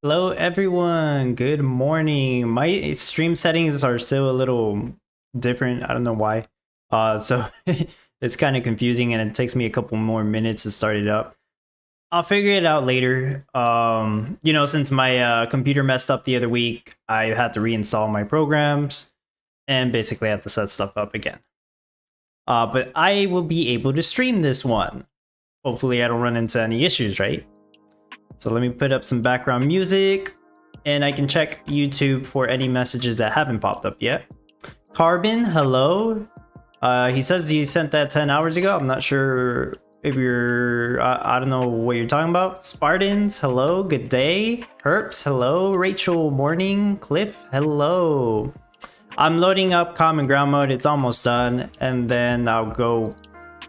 Hello everyone, good morning. My stream settings are still a little different. I don't know why. So it's kind of confusing and it takes me a couple more minutes to start it up. I'll figure it out later. Since my computer messed up the other week, I had to reinstall my programs and basically have to set stuff up again. But I will be able to stream this one. Hopefully I don't run into any issues, right? So let me put up some background music and I can check YouTube for any messages that haven't popped up yet. Carbon, hello. He says he sent that 10 hours ago. I'm not sure if you're, I don't know what you're talking about. Spartans, hello, good day. Herps, hello. Rachel, morning. Cliff, hello. I'm loading up Common Ground mode. It's almost done. And then I'll go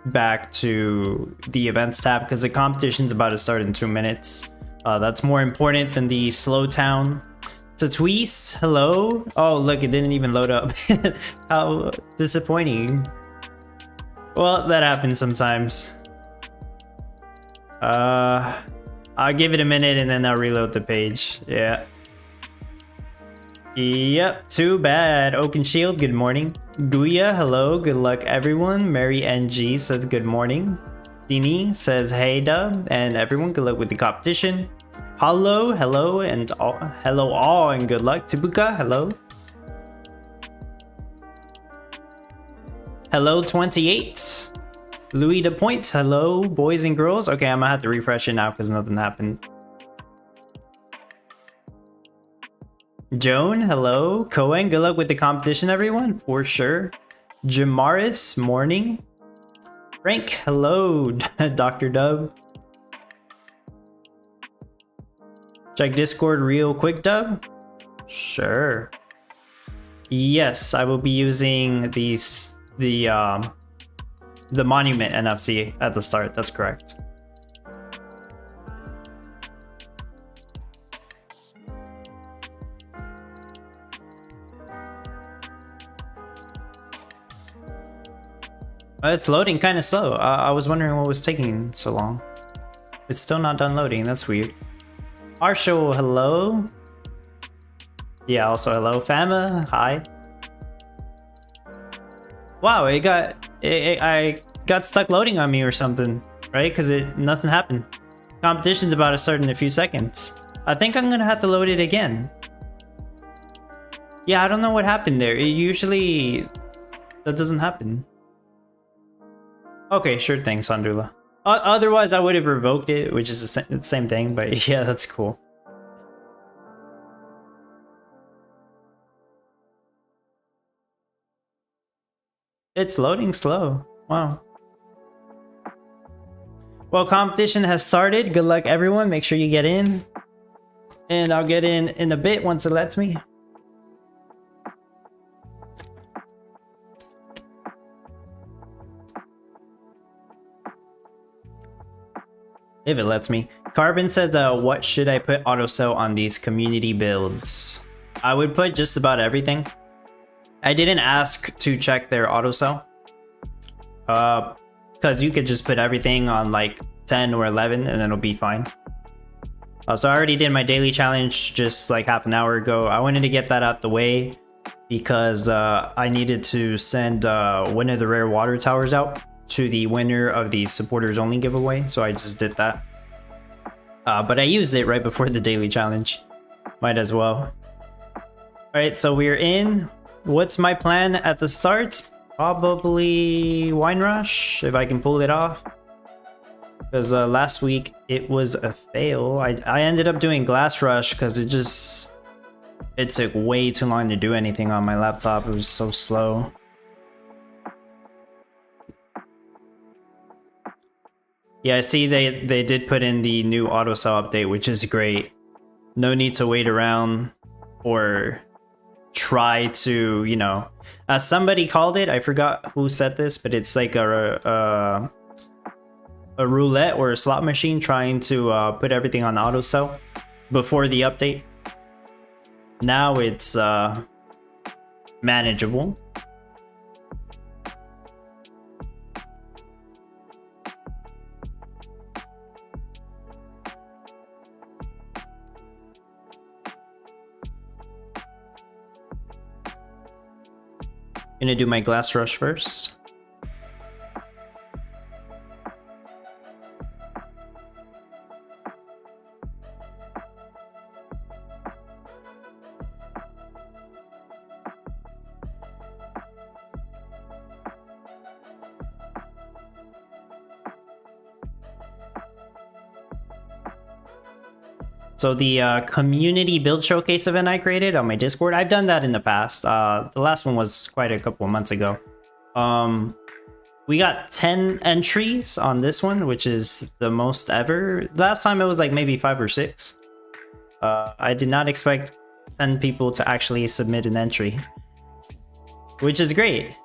back to the events tab because the competition's about to start in 2 minutes. That's more important than the slow town. Tatweese, hello. Oh, look, it didn't even load up. How disappointing. Well, that happens sometimes. I'll give it a minute and then I'll reload the page. Yeah. Yep, too bad. Oaken Shield, good morning. Guya, hello. Good luck, everyone. Mary NG says good morning. Dini says hey, dub. And everyone, good luck with the competition. Hello, hello, and hello all, and good luck. Tibuka, hello. Hello, 28. Louis the Point, hello, boys and girls. Okay, I'm gonna have to refresh it now because nothing happened. Joan, hello. Cohen, good luck with the competition, everyone, for sure. Jamaris, morning. Frank, hello. Dr. Dub. Check Discord real quick, Dub. Sure. Yes, I will be using the monument NFC at the start. That's correct. It's loading kind of slow. I was wondering what was taking so long. It's still not done loading. That's weird. Arshel, hello. Yeah, also hello. Fama, hi. Wow, I got stuck loading on me or something, right? Because nothing happened. Competition's about to start in a few seconds. I think I'm gonna have to load it again. Yeah, I don't know what happened there. That doesn't happen. Okay, sure thing, Sandula. Otherwise, I would have revoked it, which is the same thing, but yeah, that's cool. It's loading slow. Wow. Well, competition has started. Good luck, everyone. Make sure you get in. And I'll get in a bit once it lets me. If it lets me. Carbon says, what should I put autosell on these community builds? I would put just about everything. I didn't ask to check their autosell. Because you could just put everything on like 10 or 11 and then it'll be fine. So I already did my daily challenge just like half an hour ago. I wanted to get that out the way because I needed to send one of the rare water towers out to the winner of the supporters only giveaway, so I just did that. But I used it right before the daily challenge. Might as well. Alright, so we're in. What's my plan at the start? Probably Wine Rush, if I can pull it off. Because last week it was a fail. I ended up doing Glass Rush because it took way too long to do anything on my laptop. It was so slow. Yeah, I see they did put in the new autosell update, which is great. No need to wait around or try to, you know, as somebody called it, I forgot who said this, but it's like a roulette or a slot machine trying to put everything on autosell before the update. Now it's manageable. Gonna do my glass rush first. So the community build showcase event I created on my Discord, I've done that in the past. The last one was quite a couple of months ago. We got 10 entries on this one, which is the most ever. Last time it was like maybe 5 or 6. I did not expect 10 people to actually submit an entry, which is great.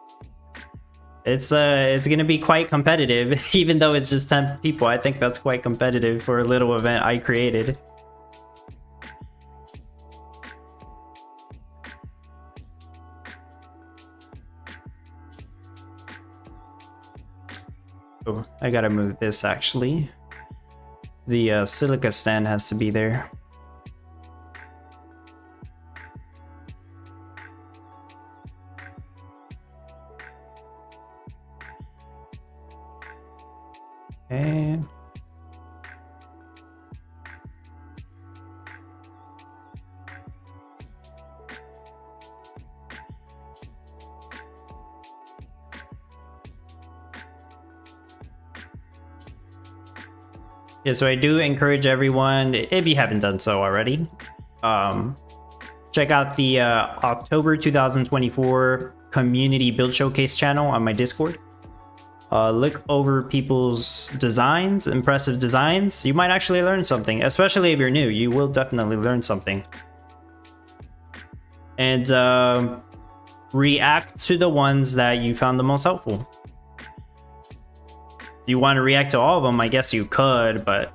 It's gonna be quite competitive, even though it's just 10 people. I think that's quite competitive for a little event I created. Oh, I gotta move this actually. The silica stand has to be there. Okay. Yeah, so I do encourage everyone, if you haven't done so already, check out the October 2024 Community Build Showcase channel on my Discord. Look over people's designs, impressive designs. You might actually learn something, especially if you're new. You will definitely learn something. And react to the ones that you found the most helpful. You want to react to all of them, I guess you could, but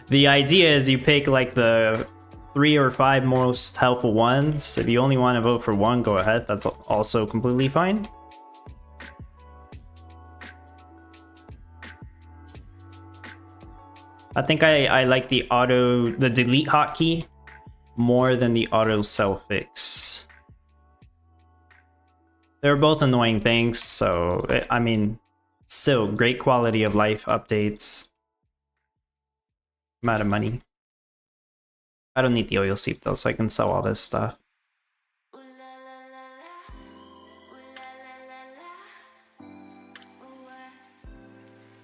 the idea is you pick like the 3 or 5 most helpful ones. If you only want to vote for one, go ahead. That's also completely fine. I think I like the delete hotkey more than the auto self fix. They're both annoying things, so I mean, still great quality of life updates. Amount of money. I don't need the oil seep though, so I can sell all this stuff.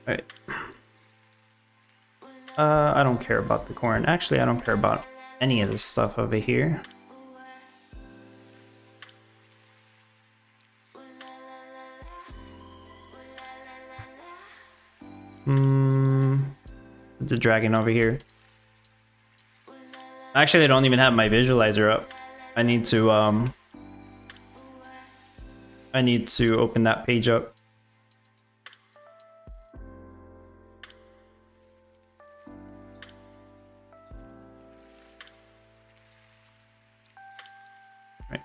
Alright. I don't care about the corn. Actually, I don't care about any of this stuff over here. The dragon over here. Actually, I don't even have my visualizer up. I need to open that page up. Right.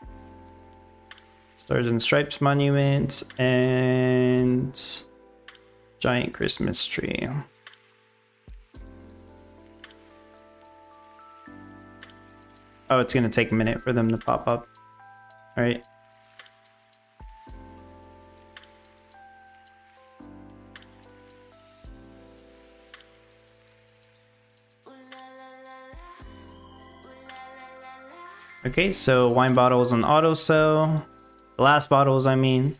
Stars and Stripes monument and giant Christmas tree. Oh, it's gonna take a minute for them to pop up. All right. Okay, so wine bottles on auto sell. Glass bottles, I mean.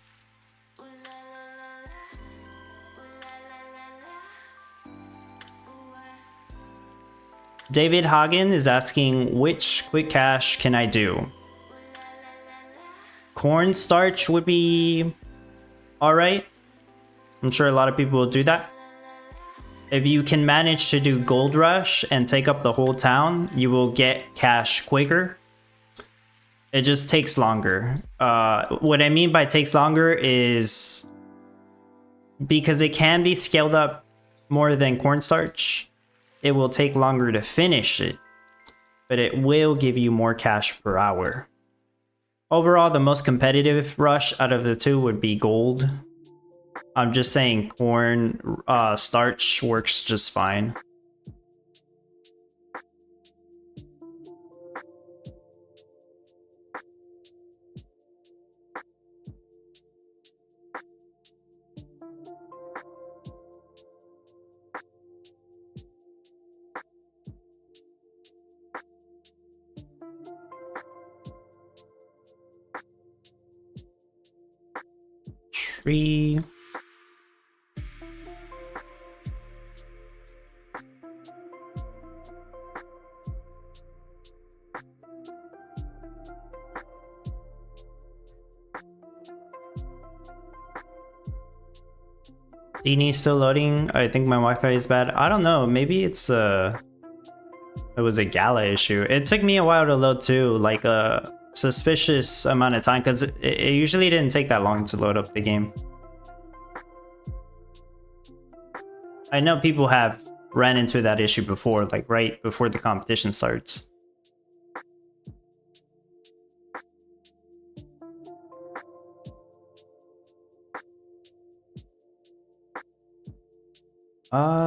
David Hagen is asking, which quick cash can I do? Cornstarch would be alright. I'm sure a lot of people will do that. If you can manage to do Gold Rush and take up the whole town, you will get cash quicker. It just takes longer. What I mean by takes longer is because it can be scaled up more than cornstarch, it will take longer to finish it, but it will give you more cash per hour. Overall, the most competitive rush out of the two would be gold. I'm just saying corn starch works just fine. tree. Dini still loading. I think my Wi-Fi is bad. I don't know. Maybe it's it was a Gala issue. It took me a while to load too, like a suspicious amount of time, because it usually didn't take that long to load up the game. I know people have ran into that issue before, like right before the competition starts.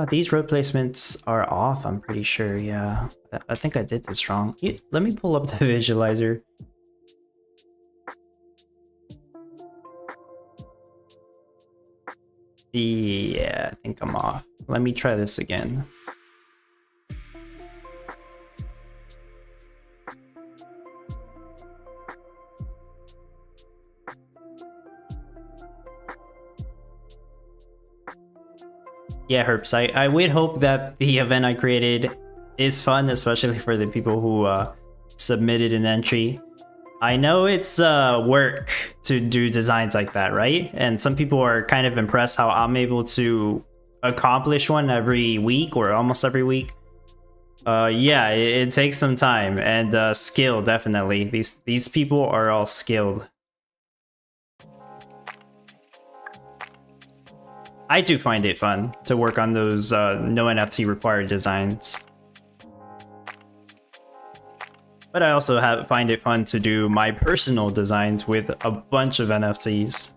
These road placements are off, I'm pretty sure, yeah. I think I did this wrong. Let me pull up the visualizer. Yeah, I think I'm off. Let me try this again. Yeah, Herps, I would hope that the event I created is fun, especially for the people who submitted an entry. I know it's work to do designs like that, right? And some people are kind of impressed how I'm able to accomplish one every week or almost every week. Yeah, it takes some time and skill, definitely. These people are all skilled. I do find it fun to work on those no NFT required designs. But I also find it fun to do my personal designs with a bunch of NFTs.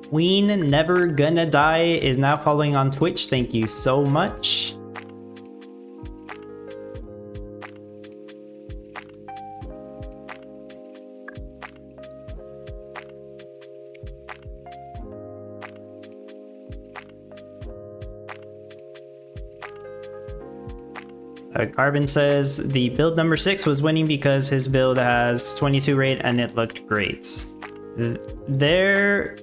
Queen Never Gonna Die is now following on Twitch. Thank you so much. Carbon says the build number 6 was winning because his build has 22 rate and it looked great. There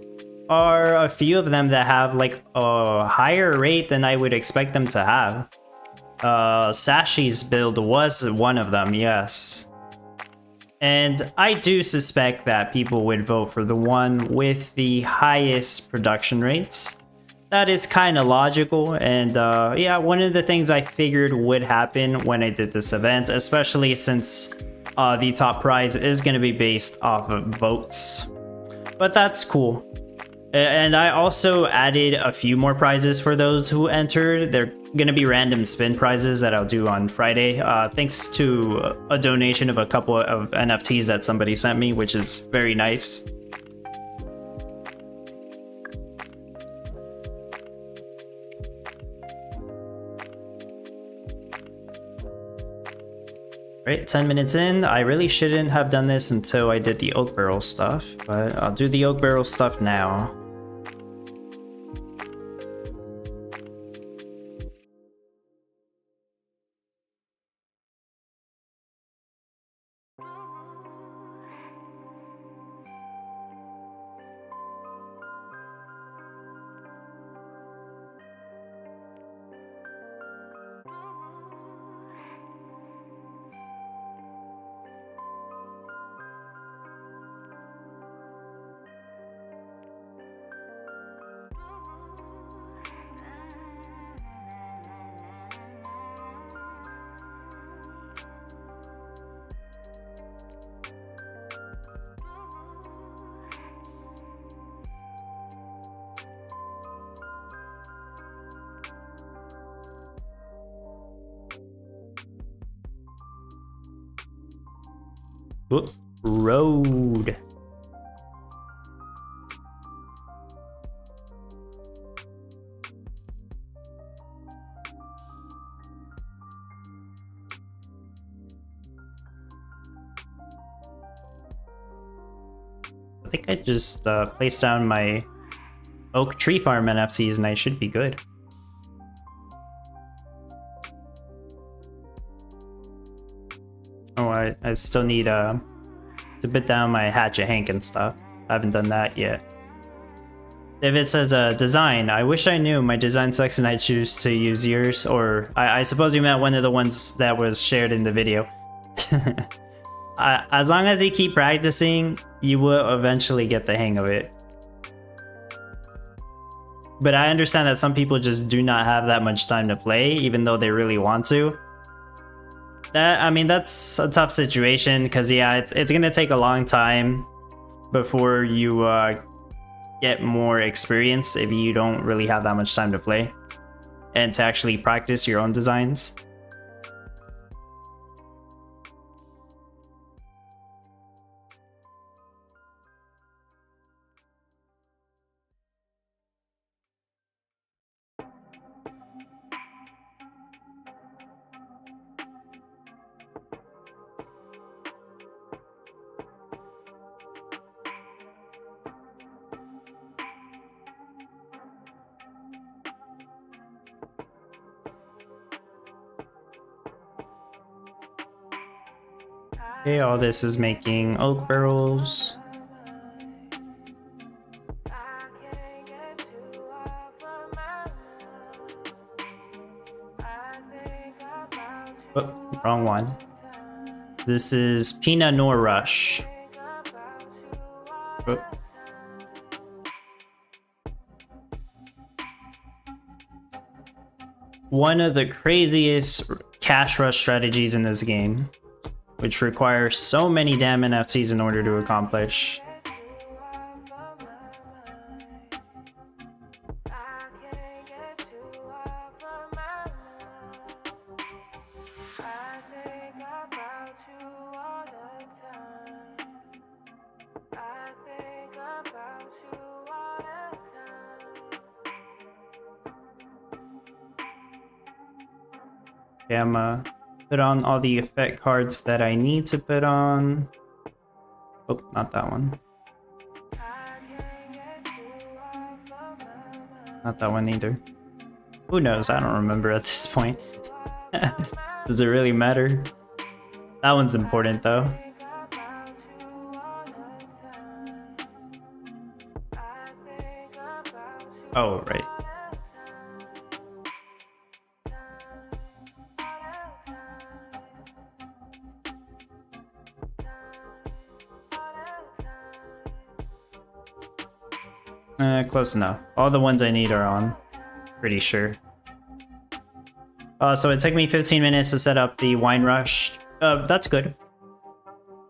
are a few of them that have like a higher rate than I would expect them to have. Sashi's build was one of them, yes. And I do suspect that people would vote for the one with the highest production rates. That is kind of logical, and yeah, one of the things I figured would happen when I did this event, especially since the top prize is going to be based off of votes. But that's cool. And I also added a few more prizes for those who entered. They're going to be random spin prizes that I'll do on Friday, thanks to a donation of a couple of NFTs that somebody sent me, which is very nice. Right, 10 minutes in. I really shouldn't have done this until I did the oak barrel stuff, but I'll do the oak barrel stuff now. Oop, road. I think I just placed down my oak tree farm NFTs and I should be good. Oh, I still need to put down my Hatchet Hank and stuff. I haven't done that yet. David says, design. I wish I knew my design section. I choose to use yours, or I suppose you meant one of the ones that was shared in the video. As long as you keep practicing, you will eventually get the hang of it. But I understand that some people just do not have that much time to play, even though they really want to. I mean, that's a tough situation, because yeah, it's gonna take a long time before you get more experience if you don't really have that much time to play and to actually practice your own designs. Okay, all this is making oak barrels. Oh, wrong one. This is Pinot Noir Rush. Oh. One of the craziest cash rush strategies in this game, which requires so many damn NFTs in order to accomplish. Okay, I'm put on all the effect cards that I need to put on. Oh, not that one. Not that one either. Who knows? I don't remember at this point. Does it really matter? That one's important though. Oh, right. Close enough. All the ones I need are on. Pretty sure. So it took me 15 minutes to set up the wine rush. That's good.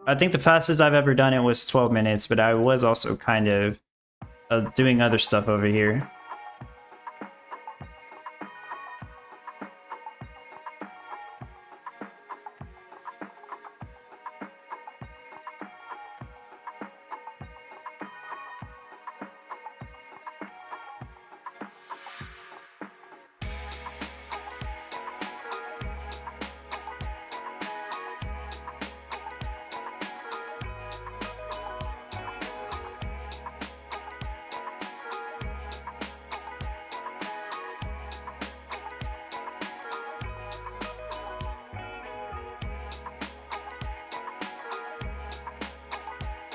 I think the fastest I've ever done it was 12 minutes, but I was also kind of doing other stuff over here.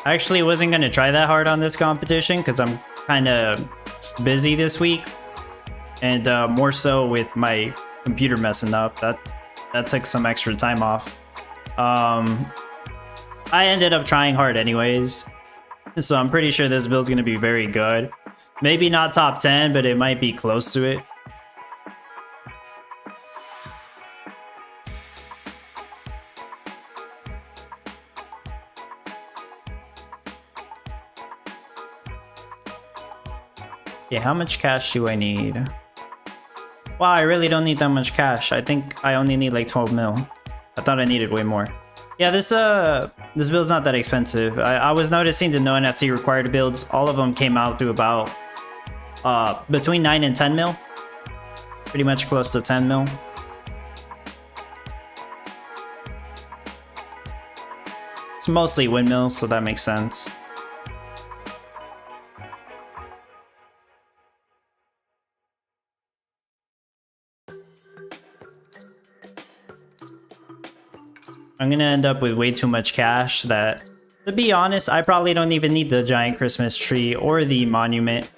I actually wasn't going to try that hard on this competition because I'm kind of busy this week, and more so with my computer messing up. That took some extra time off. I ended up trying hard anyways, so I'm pretty sure this build's going to be very good. Maybe not top 10, but it might be close to it. Okay, how much cash do I need? Wow, I really don't need that much cash. I think I only need like 12 mil. I thought I needed way more. Yeah, this build's not that expensive. I was noticing the no NFT required builds, all of them came out to about between 9 and 10 mil. Pretty much close to 10 mil. It's mostly windmills, so that makes sense. I'm gonna end up with way too much cash that, to be honest, I probably don't even need the giant Christmas tree or the monument.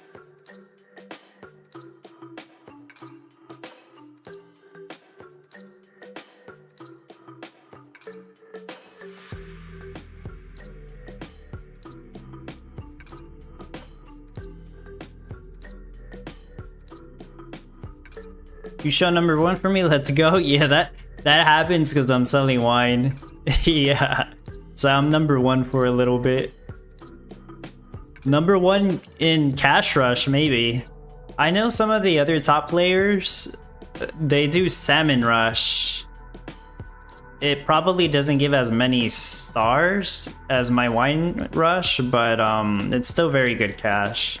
You show number 1 for me? Let's go. Yeah, that happens because I'm selling wine. Yeah. So I'm number 1 for a little bit. Number 1 in Cash Rush, maybe. I know some of the other top players, they do Salmon Rush. It probably doesn't give as many stars as my Wine Rush, but it's still very good cash.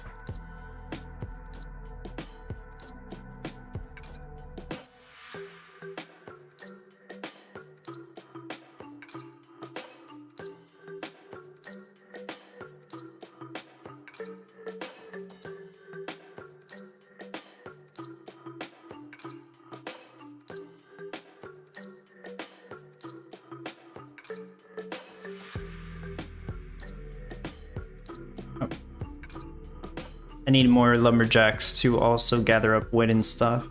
I need more lumberjacks to also gather up wood and stuff.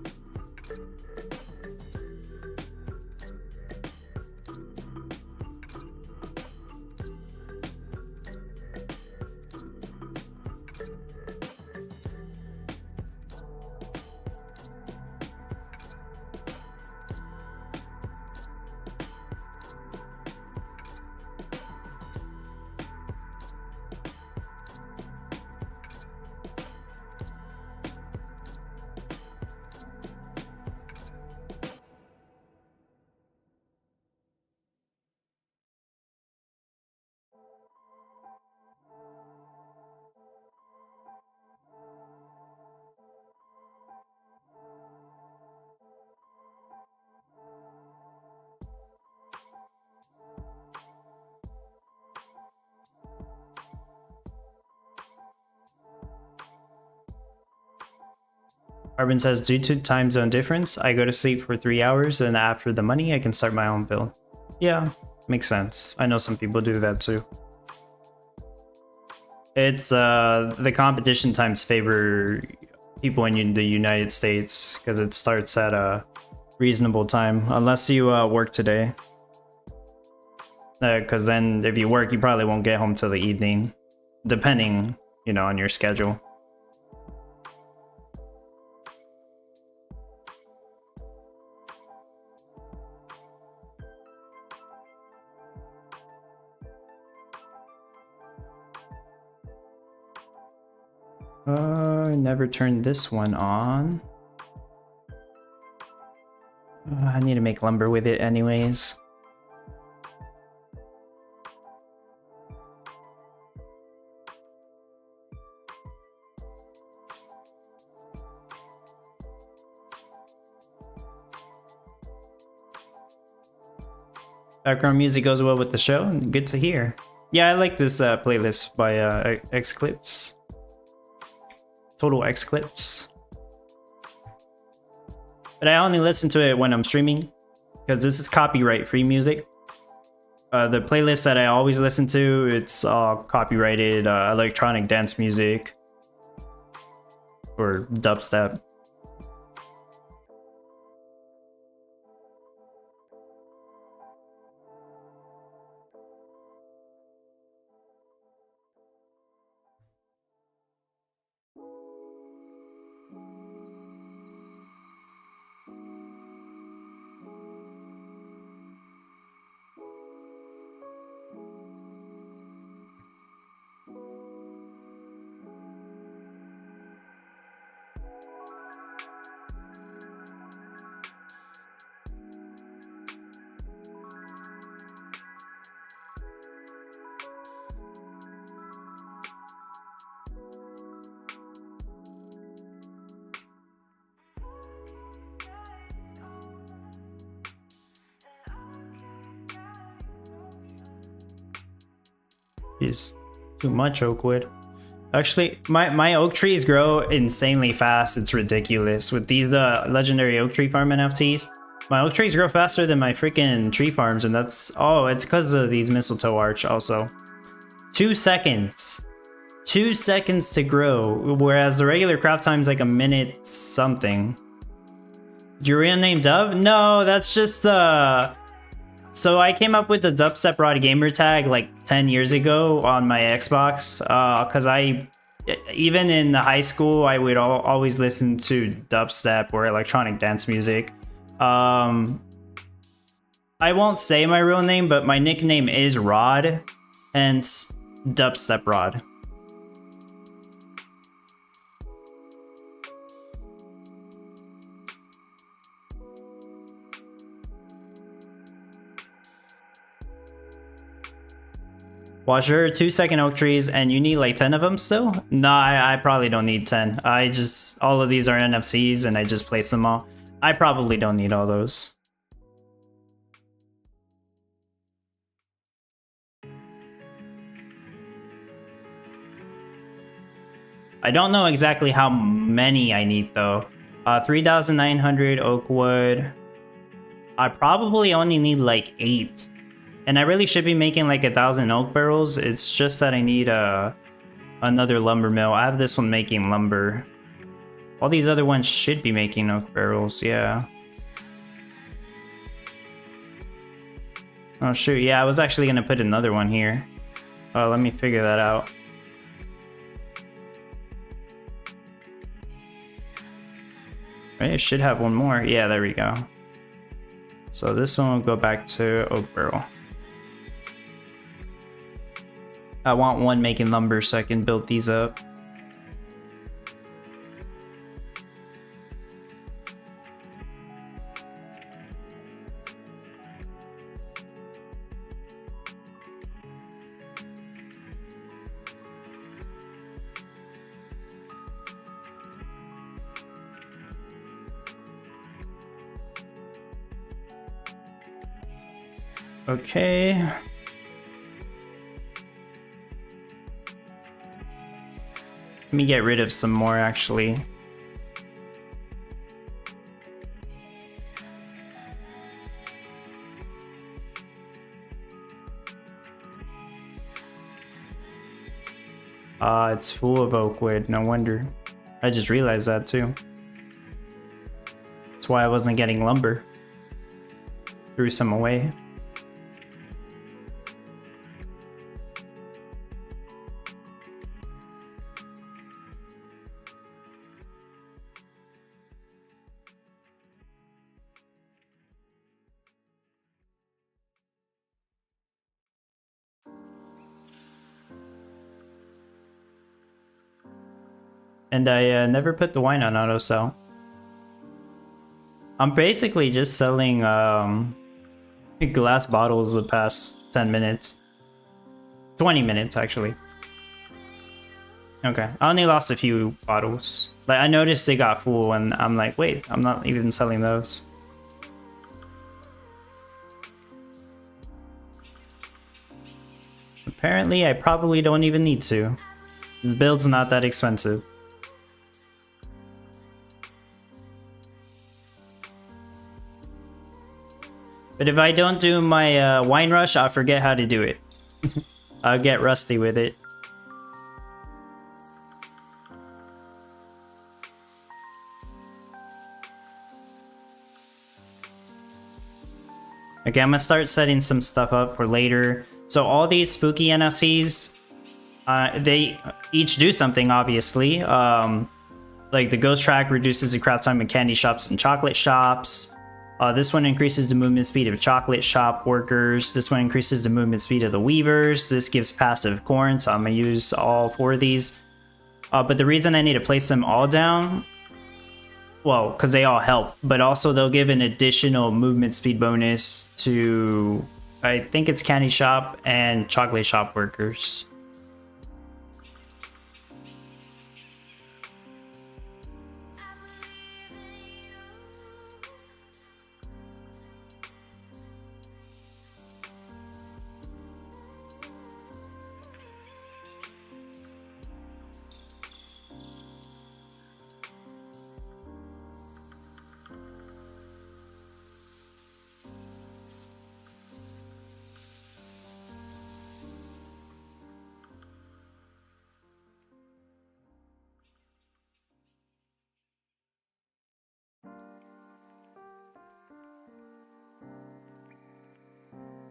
Arvin says, due to time zone difference, I go to sleep for 3 hours, and after the money, I can start my own build. Yeah, makes sense. I know some people do that too. It's the competition times favor people in the United States because it starts at a reasonable time, unless you work today. Because then if you work, you probably won't get home till the evening, depending, you know, on your schedule. Never turned this one on. I need to make lumber with it anyways. Background music goes well with the show. Good to hear. Yeah, I like this playlist by Xclips. Total Xclips. But I only listen to it when I'm streaming because this is copyright free music. The playlist that I always listen to, it's copyrighted electronic dance music or dubstep. Jeez, too much oak wood. Actually, my oak trees grow insanely fast. It's ridiculous. With these legendary oak tree farm NFTs, My oak trees grow faster than my freaking tree farms, and that's... Oh, it's because of these mistletoe arch also. 2 seconds. 2 seconds to grow, whereas the regular craft time is like a minute something. Your real name Dub? No, that's just So I came up with the Dubstep Rod gamer tag like 10 years ago on my Xbox, because even in high school, I would always listen to dubstep or electronic dance music. I won't say my real name, but my nickname is Rod, hence Dubstep Rod. Watch your 2-second oak trees, and you need like 10 of them still? No, I probably don't need 10. All of these are NFTs, and I just placed them all. I probably don't need all those. I don't know exactly how many I need though. 3,900 oak wood. I probably only need like 8. And I really should be making like 1,000 oak barrels. It's just that I need another lumber mill. I have this one making lumber. All these other ones should be making oak barrels, yeah. Oh shoot, yeah, I was actually gonna put another one here. Let me figure that out. Right, it should have one more. Yeah, there we go. So this one will go back to oak barrel. I want one making lumber so I can build these up. Okay. Let me get rid of some more actually. It's full of oak wood, no wonder. I just realized that too. That's why I wasn't getting lumber. Threw some away. And I never put the wine on auto sell. I'm basically just selling glass bottles the past 10 minutes. 20 minutes, actually. Okay, I only lost a few bottles. Like, I noticed they got full, and I'm like, wait, I'm not even selling those. Apparently, I probably don't even need to. This build's not that expensive. But if I don't do my wine rush, I'll forget how to do it. I'll get rusty with it. Okay, I'm gonna start setting some stuff up for later. So all these spooky NFCs, they each do something, obviously. Like the ghost track reduces the craft time in candy shops and chocolate shops. This one increases the movement speed of chocolate shop workers. This one increases the movement speed of the weavers. This gives passive corn, so I'm gonna use all 4 of these. But the reason I need to place them all down, well, because they all help, but also they'll give an additional movement speed bonus to, I think it's candy shop and chocolate shop workers.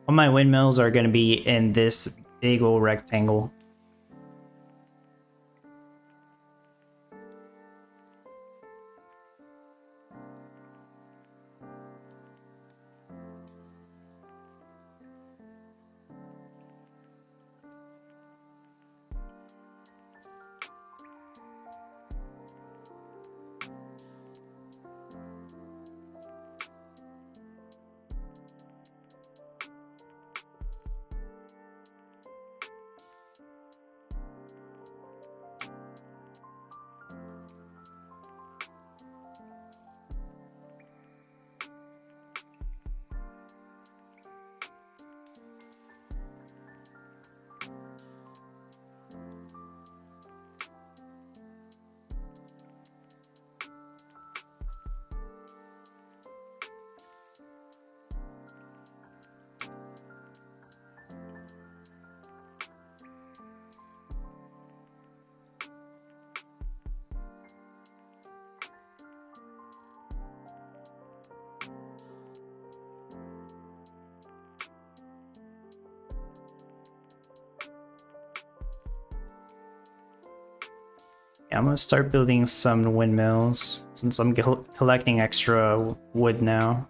All my windmills are going to be in this big old rectangle. Yeah, I'm gonna start building some windmills since I'm collecting extra wood now.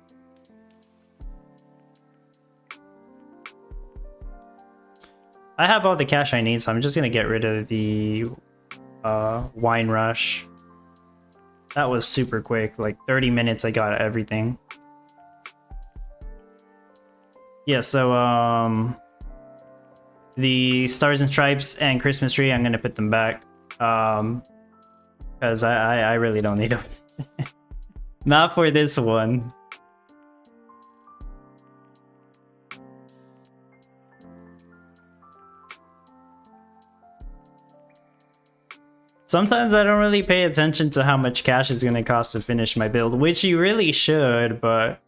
I have all the cash I need, so I'm just gonna get rid of the wine rush. That was super quick, like 30 minutes I got everything. Yeah, so the Stars and Stripes and Christmas tree, I'm gonna put them back. Because I really don't need them. Not for this one. Sometimes I don't really pay attention to how much cash is going to cost to finish my build, which you really should, but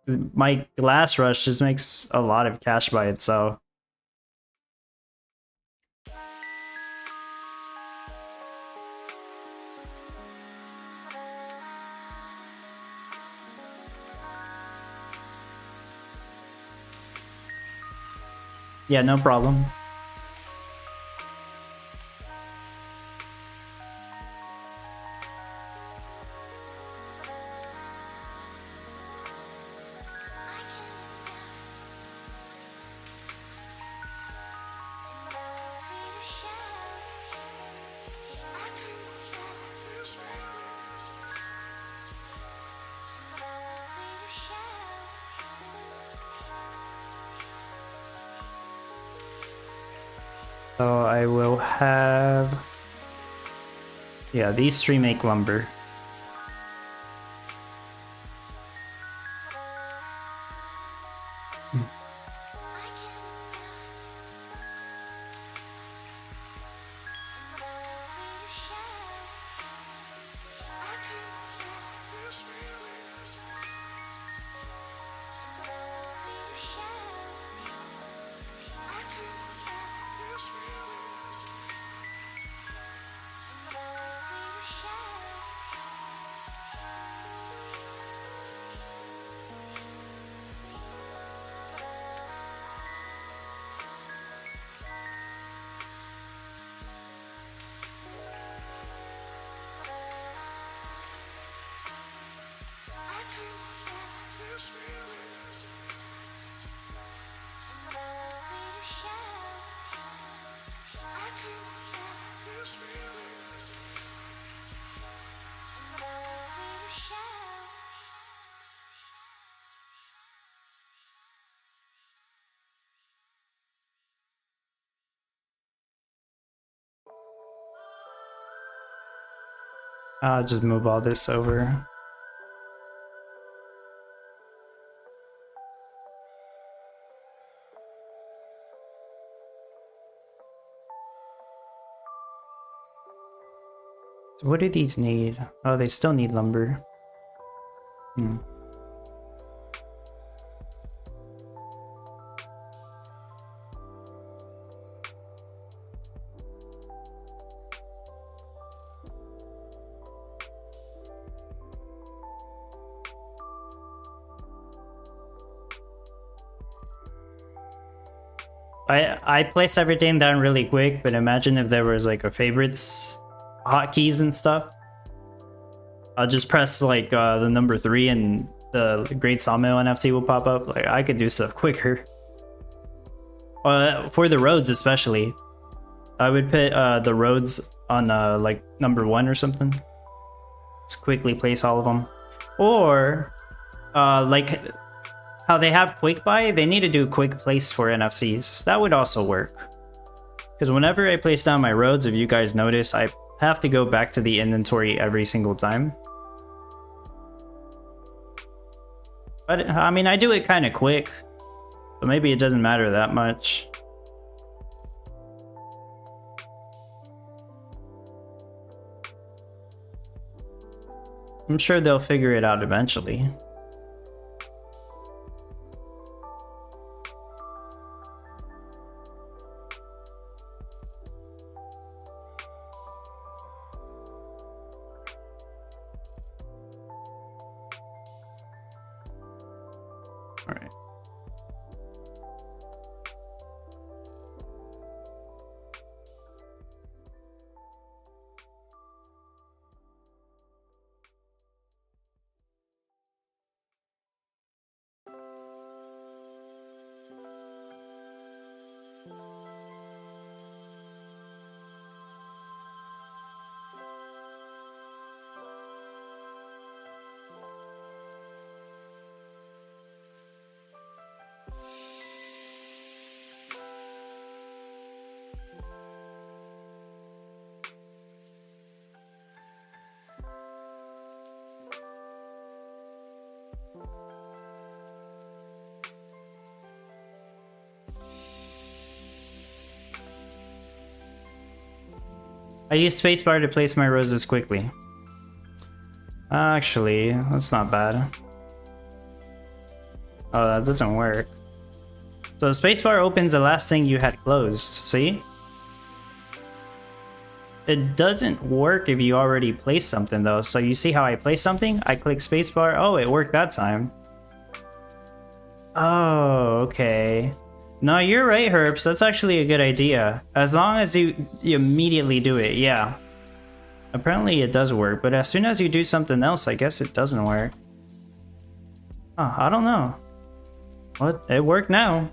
my glass rush just makes a lot of cash by itself. Yeah, no problem. So I will have... Yeah, these three make lumber. I'll just move all this over. So what do these need? Oh, they still need lumber. I place everything down really quick, but imagine if there was like a favorites hotkeys and stuff. I'll just press like the number 3 and the Great Sawmill NFT will pop up. Like I could do stuff quicker. For the roads especially, I would put the roads on like number 1 or something. Just quickly place all of them. Or like how they have quick buy, they need to do quick place for NFCs. That would also work. Because whenever I place down my roads, if you guys notice, I have to go back to the inventory every single time. But I mean, I do it kind of quick, so maybe it doesn't matter that much. I'm sure they'll figure it out eventually. All right. I use spacebar to place my roses quickly. Actually, that's not bad. Oh, that doesn't work. So spacebar opens the last thing you had closed, see? It doesn't work if you already placed something though. So you see how I place something? I click spacebar. Oh, it worked that time. Oh, okay. No, you're right, Herbs. That's actually a good idea. As long as you immediately do it, yeah. Apparently it does work, but as soon as you do something else, I guess it doesn't work. Oh, I don't know. Well, it worked now.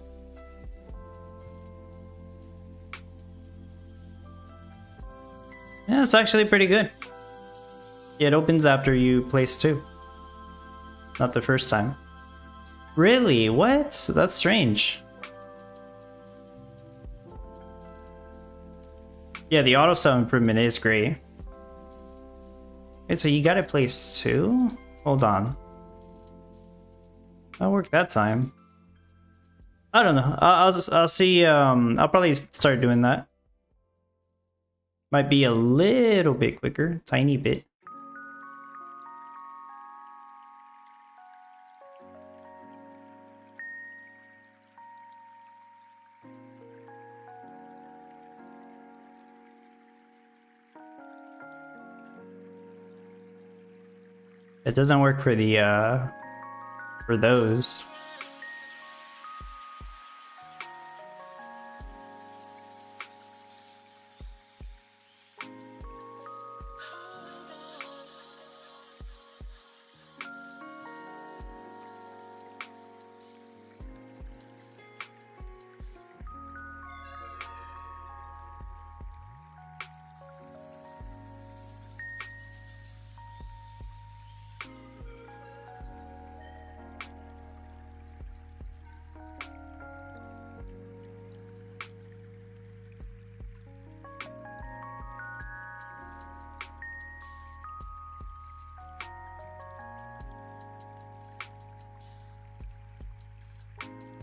Yeah, it's actually pretty good. It opens after you place 2. Not the first time. Really? What? That's strange. Yeah, the auto sell improvement is great. Wait, so you gotta place 2? Hold on. That worked that time. I don't know. I'll see. I'll probably start doing that. Might be a little bit quicker, tiny bit. It doesn't work for the for those.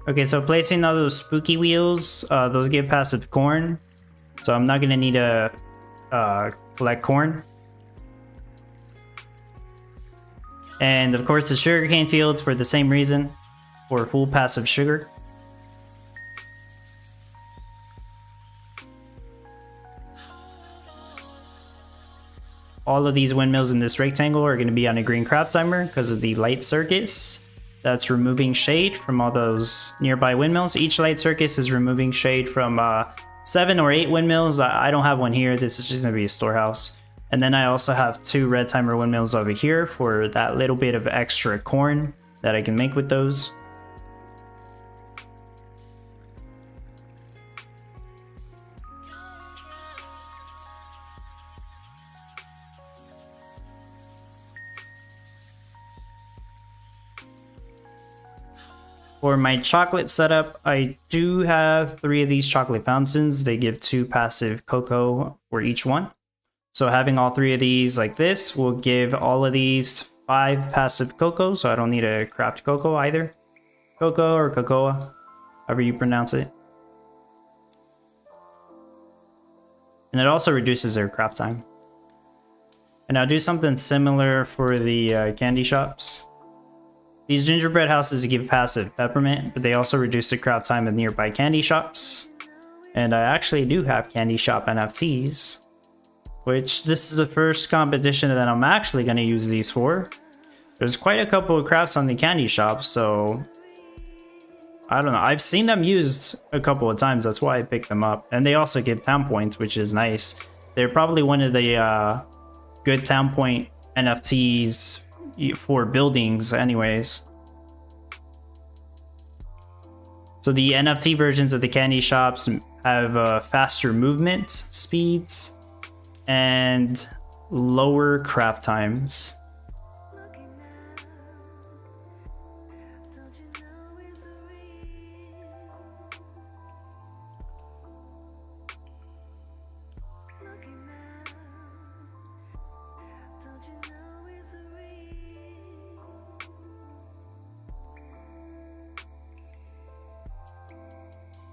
Okay, so placing all those spooky wheels, those give passive corn. So I'm not gonna need to collect corn. And of course the sugarcane fields for the same reason, for full passive sugar. All of these windmills in this rectangle are going to be on a green craft timer because of the light circuits. That's removing shade from all those nearby windmills. Each light circus is removing shade from 7 or 8 windmills. I don't have one here. This is just going to be a storehouse. And then I also have 2 red timer windmills over here for that little bit of extra corn that I can make with those. For my chocolate setup, I do have 3 of these chocolate fountains. They give 2 passive cocoa for each one. So having all 3 of these like this will give all of these 5 passive cocoa, so I don't need to craft cocoa either. Cocoa or cocoa, however you pronounce it. And it also reduces their craft time. And I'll do something similar for the candy shops. These gingerbread houses give passive peppermint, but they also reduce the craft time of nearby candy shops. And I actually do have candy shop NFTs, which this is the first competition that I'm actually going to use these for. There's quite a couple of crafts on the candy shop, so I don't know. I've seen them used a couple of times, that's why I picked them up. And they also give town points, which is nice. They're probably one of the good town point NFTs for buildings anyways. So the NFT versions of the candy shops have faster movement speeds and lower craft times.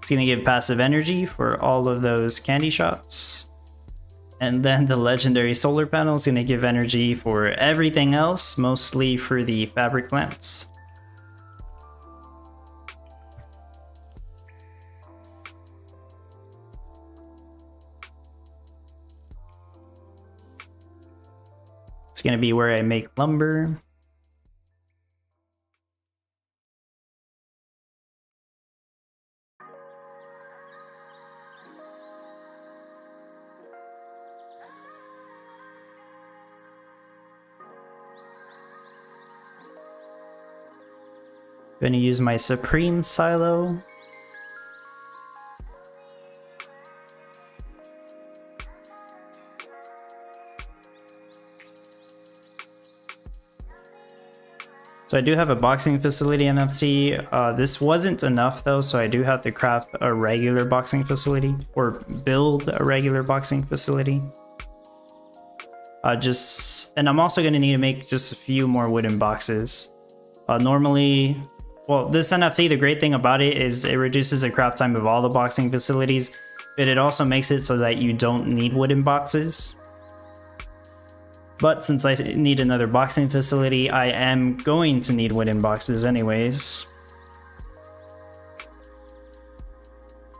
It's going to give passive energy for all of those candy shops. And then the legendary solar panel is going to give energy for everything else, mostly for the fabric plants. It's going to be where I make lumber. Going to use my Supreme Silo. So I do have a boxing facility NFT. This wasn't enough though, so I do have to craft a regular boxing facility or build a regular boxing facility. And I'm also going to need to make just a few more wooden boxes. Normally, well, this NFT, the great thing about it is it reduces the craft time of all the boxing facilities, but it also makes it so that you don't need wooden boxes. But since I need another boxing facility, I am going to need wooden boxes anyways.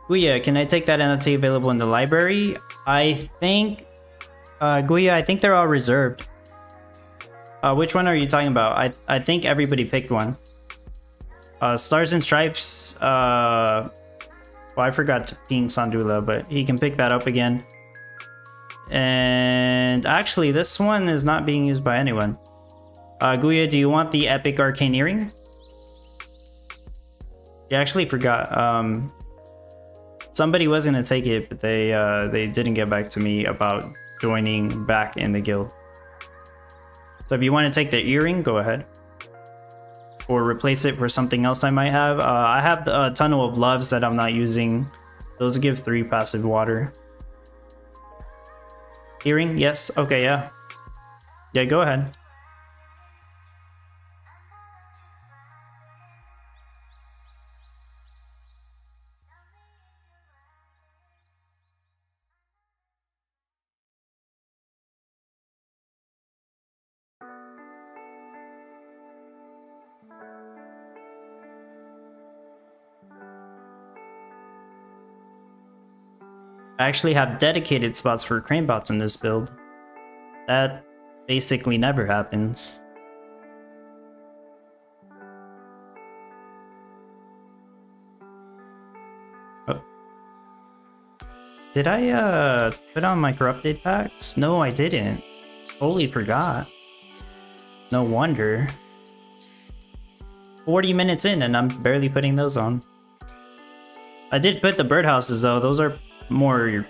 Guya, can I take that NFT available in the library? I think, Guya, I think they're all reserved. Which one are you talking about? I think everybody picked one. Stars and Stripes, well, I forgot to ping Sandula, but he can pick that up again. And actually, this one is not being used by anyone. Guya, do you want the Epic Arcane Earring? I actually forgot. Somebody was gonna take it, but they didn't get back to me about joining back in the guild. So if you want to take the earring, go ahead. Or replace it for something else I might have. I have a Tunnel of Loves that I'm not using. Those give 3 passive water. Earring? Yes. Okay, yeah. Yeah, go ahead. I actually have dedicated spots for crane bots in this build. That basically never happens. Did I put on my corrupted packs? No, I didn't. Totally forgot. No wonder. 40 minutes in and I'm barely putting those on. I did put the birdhouses though. Those are more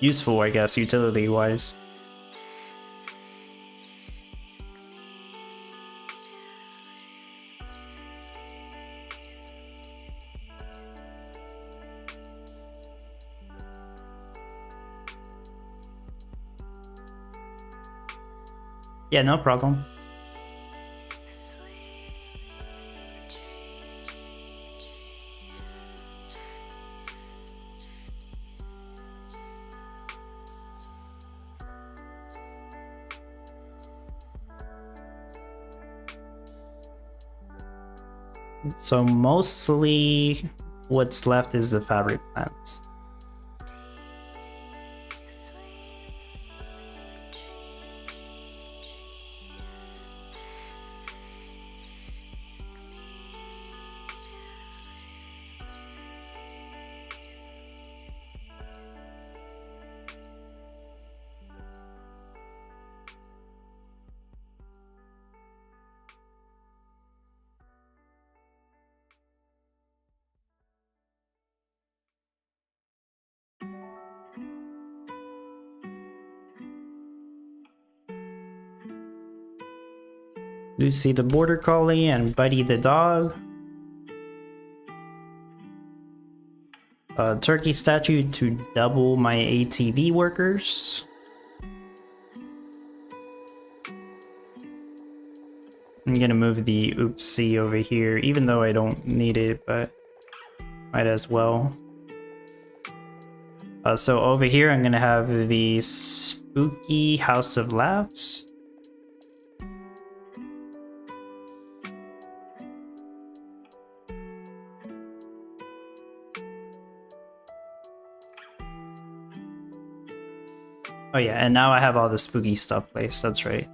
useful, I guess, utility-wise. Yeah, no problem. So mostly what's left is the fabric plants. Lucy the border collie and Buddy the dog. A turkey statue to double my ATV workers. I'm gonna move the oopsie over here, even though I don't need it, but might as well. So over here, I'm gonna have the spooky House of Laughs. Oh yeah, and now I have all the spooky stuff placed, that's right.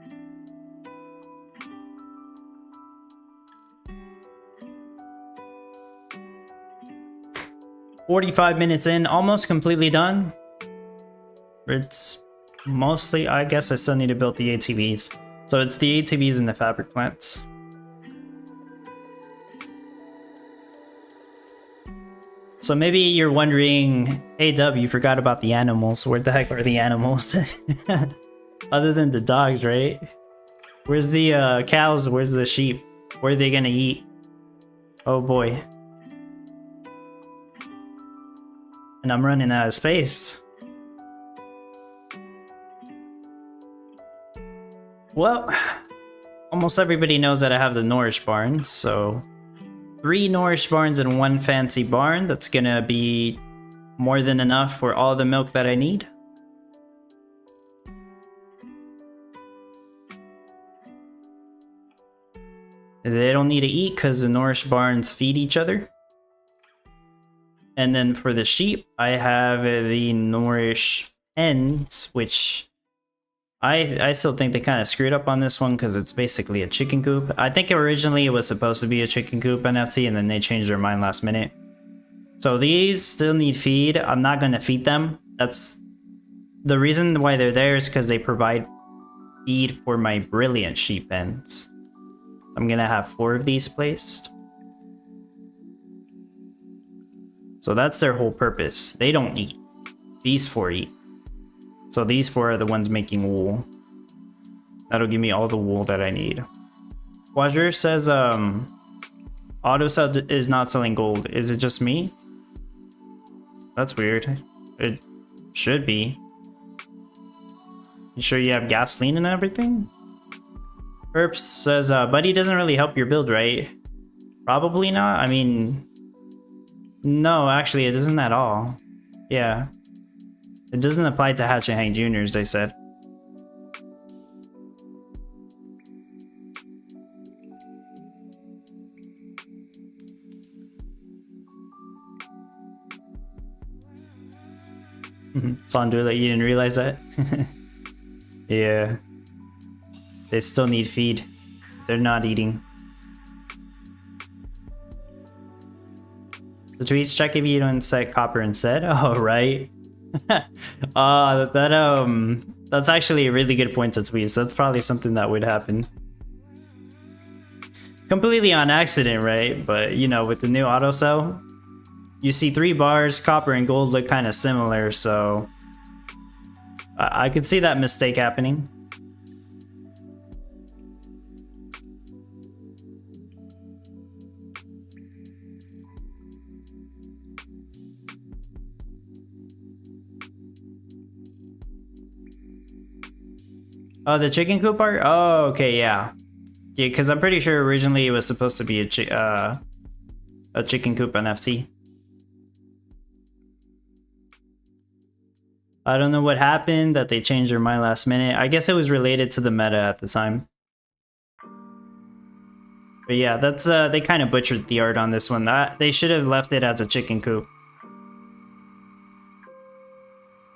"45 minutes in, almost completely done. It's mostly, I guess I still need to build the ATVs. So it's the ATVs and the fabric plants. So maybe you're wondering, hey Dub, you forgot about the animals. Where the heck are the animals? Other than the dogs, right? Where's the cows? Where's the sheep? Where are they gonna eat? Oh boy. And I'm running out of space. Well, almost everybody knows that I have the nourish barn, so 3 nourish barns and 1 fancy barn. That's gonna be more than enough for all the milk that I need. They don't need to eat because the nourish barns feed each other. And then for the sheep, I have the nourish hens, which I still think they kind of screwed up on this one because it's basically a chicken coop. I think originally it was supposed to be a chicken coop NFC, and then they changed their mind last minute. So these still need feed. I'm not going to feed them. That's the reason why they're there, is because they provide feed for my brilliant sheep hens. I'm going to have 4 of these placed. So that's their whole purpose. They don't eat. These 4 eat. So these 4 are the ones making wool. That'll give me all the wool that I need. Wazir says, auto sell is not selling gold. Is it just me? That's weird. It should be. You sure you have gasoline and everything? Herps says, Buddy doesn't really help your build, right? Probably not. I mean, no, actually, it doesn't at all. Yeah. It doesn't apply to Hatch and Hank Juniors, they said. Sondula, you didn't realize that? Yeah. They still need feed. They're not eating. The tweets check if you don't set copper instead. Oh, right. That's actually a really good point to tweet. That's probably something that would happen. Completely on accident, right? But you know, with the new auto cell, you see 3 bars, copper and gold look kind of similar, so I could see that mistake happening. Oh, the chicken coop part? Oh, okay, yeah. Yeah, because I'm pretty sure originally it was supposed to be a chicken coop NFT. I don't know what happened that they changed their mind last minute. I guess it was related to the meta at the time. But yeah, that's they kind of butchered the art on this one. They should have left it as a chicken coop.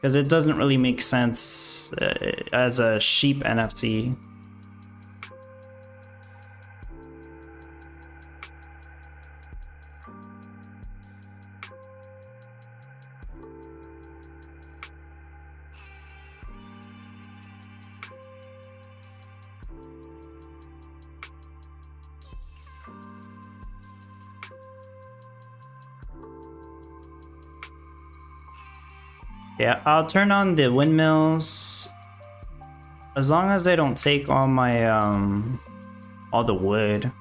Because it doesn't really make sense as a sheep NFT. Yeah, I'll turn on the windmills as long as I don't take all my all the wood.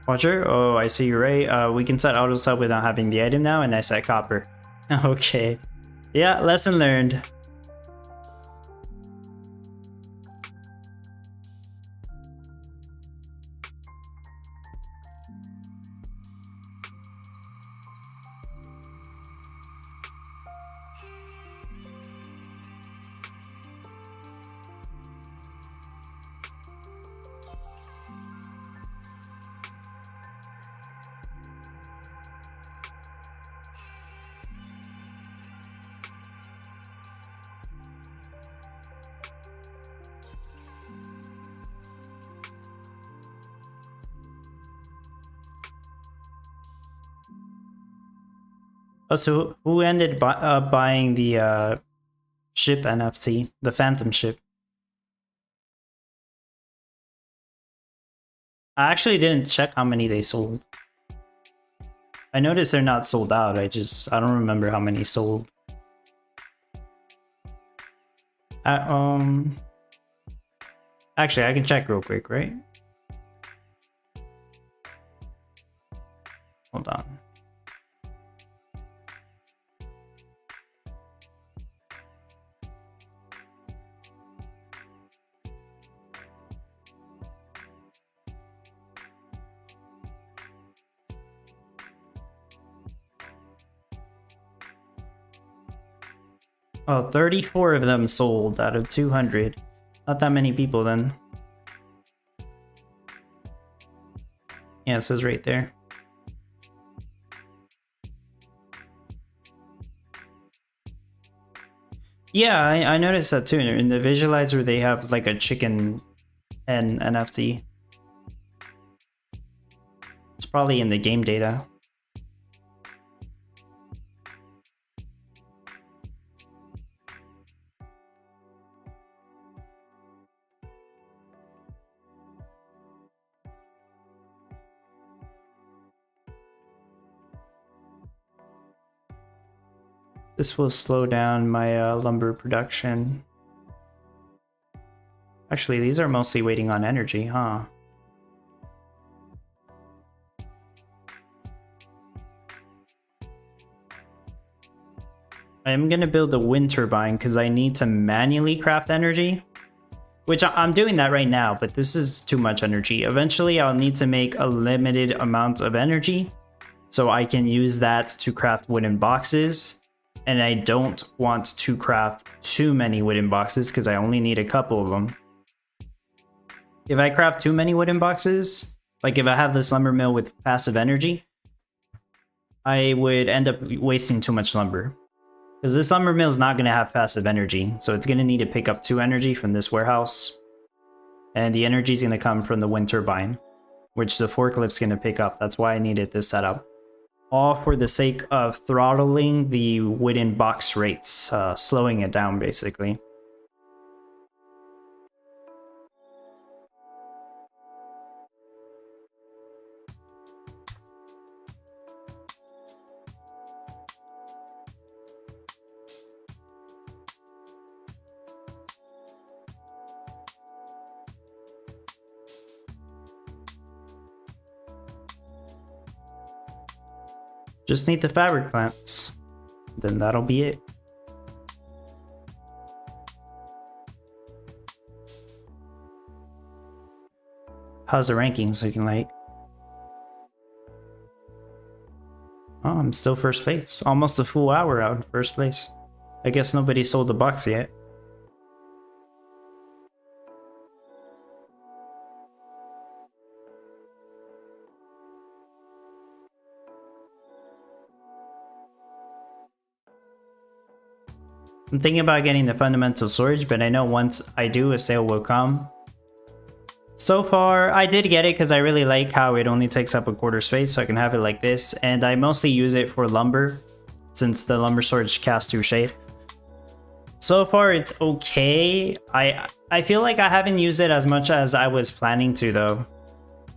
Watcher? Oh, I see you're right. We can set auto sub without having the item now, and I set copper. Okay. Yeah, lesson learned. Oh, so who ended up buying the ship NFT, the Phantom ship? I actually didn't check how many they sold. I noticed they're not sold out. I don't remember how many sold. Actually, I can check real quick, right? Hold on. Oh, 34 of them sold out of 200. Not that many people then. Yeah, it says right there. Yeah, I noticed that too. In the visualizer, they have like a chicken and NFT. It's probably in the game data. This will slow down my lumber production. Actually, these are mostly waiting on energy, huh? I'm gonna build a wind turbine because I need to manually craft energy. Which I'm doing that right now, but this is too much energy. Eventually, I'll need to make a limited amount of energy so I can use that to craft wooden boxes. And I don't want to craft too many wooden boxes because I only need a couple of them. If I craft too many wooden boxes, like if I have this lumber mill with passive energy, I would end up wasting too much lumber. Because this lumber mill is not going to have passive energy, so it's going to need to pick up 2 energy from this warehouse. And the energy is going to come from the wind turbine. which the forklift's going to pick up. That's why I needed this setup. All for the sake of throttling the wooden box rates, slowing it down basically. Just need the fabric plants. Then that'll be it. How's the rankings looking like? Oh, I'm still first place. Almost a full hour out in first place. I guess nobody sold the box yet. I'm thinking about getting the fundamental storage, but I know once I do, a sale will come. So far, I did get it because I really like how it only takes up a quarter space, so I can have it like this. And I mostly use it for lumber, since the lumber storage casts 2 shade. So far, it's okay. I feel like I haven't used it as much as I was planning to, though.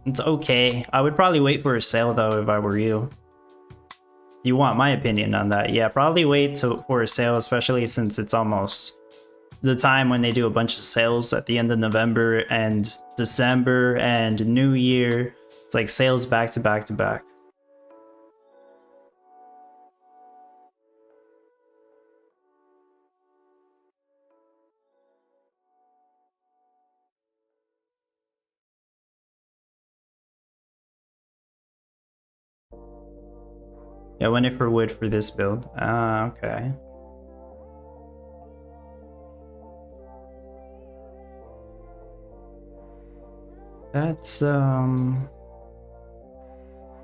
It's okay. I would probably wait for a sale, though, if I were you. You want my opinion on that? Yeah, probably wait for a sale, especially since it's almost the time when they do a bunch of sales at the end of November and December and New Year. It's like sales back to back to back. Yeah, I went in for wood for this build. Okay. That's,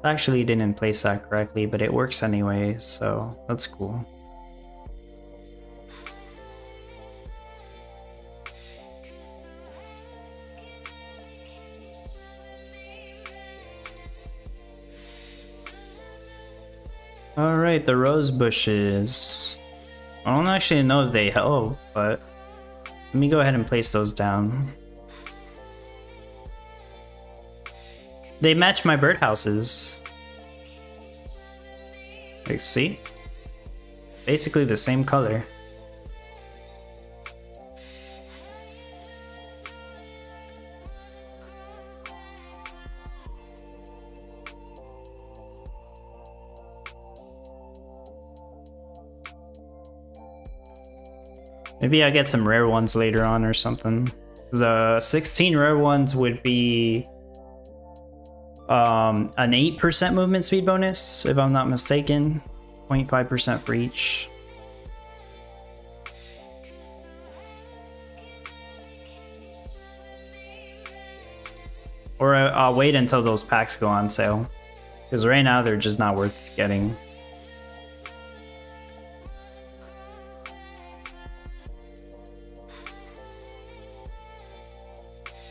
actually didn't place that correctly, but it works anyway, so that's cool. Alright, the rose bushes. I don't actually know if they help, but let me go ahead and place those down. They match my birdhouses. Like, see? Basically the same color. Maybe I get some rare ones later on or something. The 16 rare ones would be an 8% movement speed bonus, if I'm not mistaken. 0.5% for each. Or I'll wait until those packs go on sale. Because right now they're just not worth getting.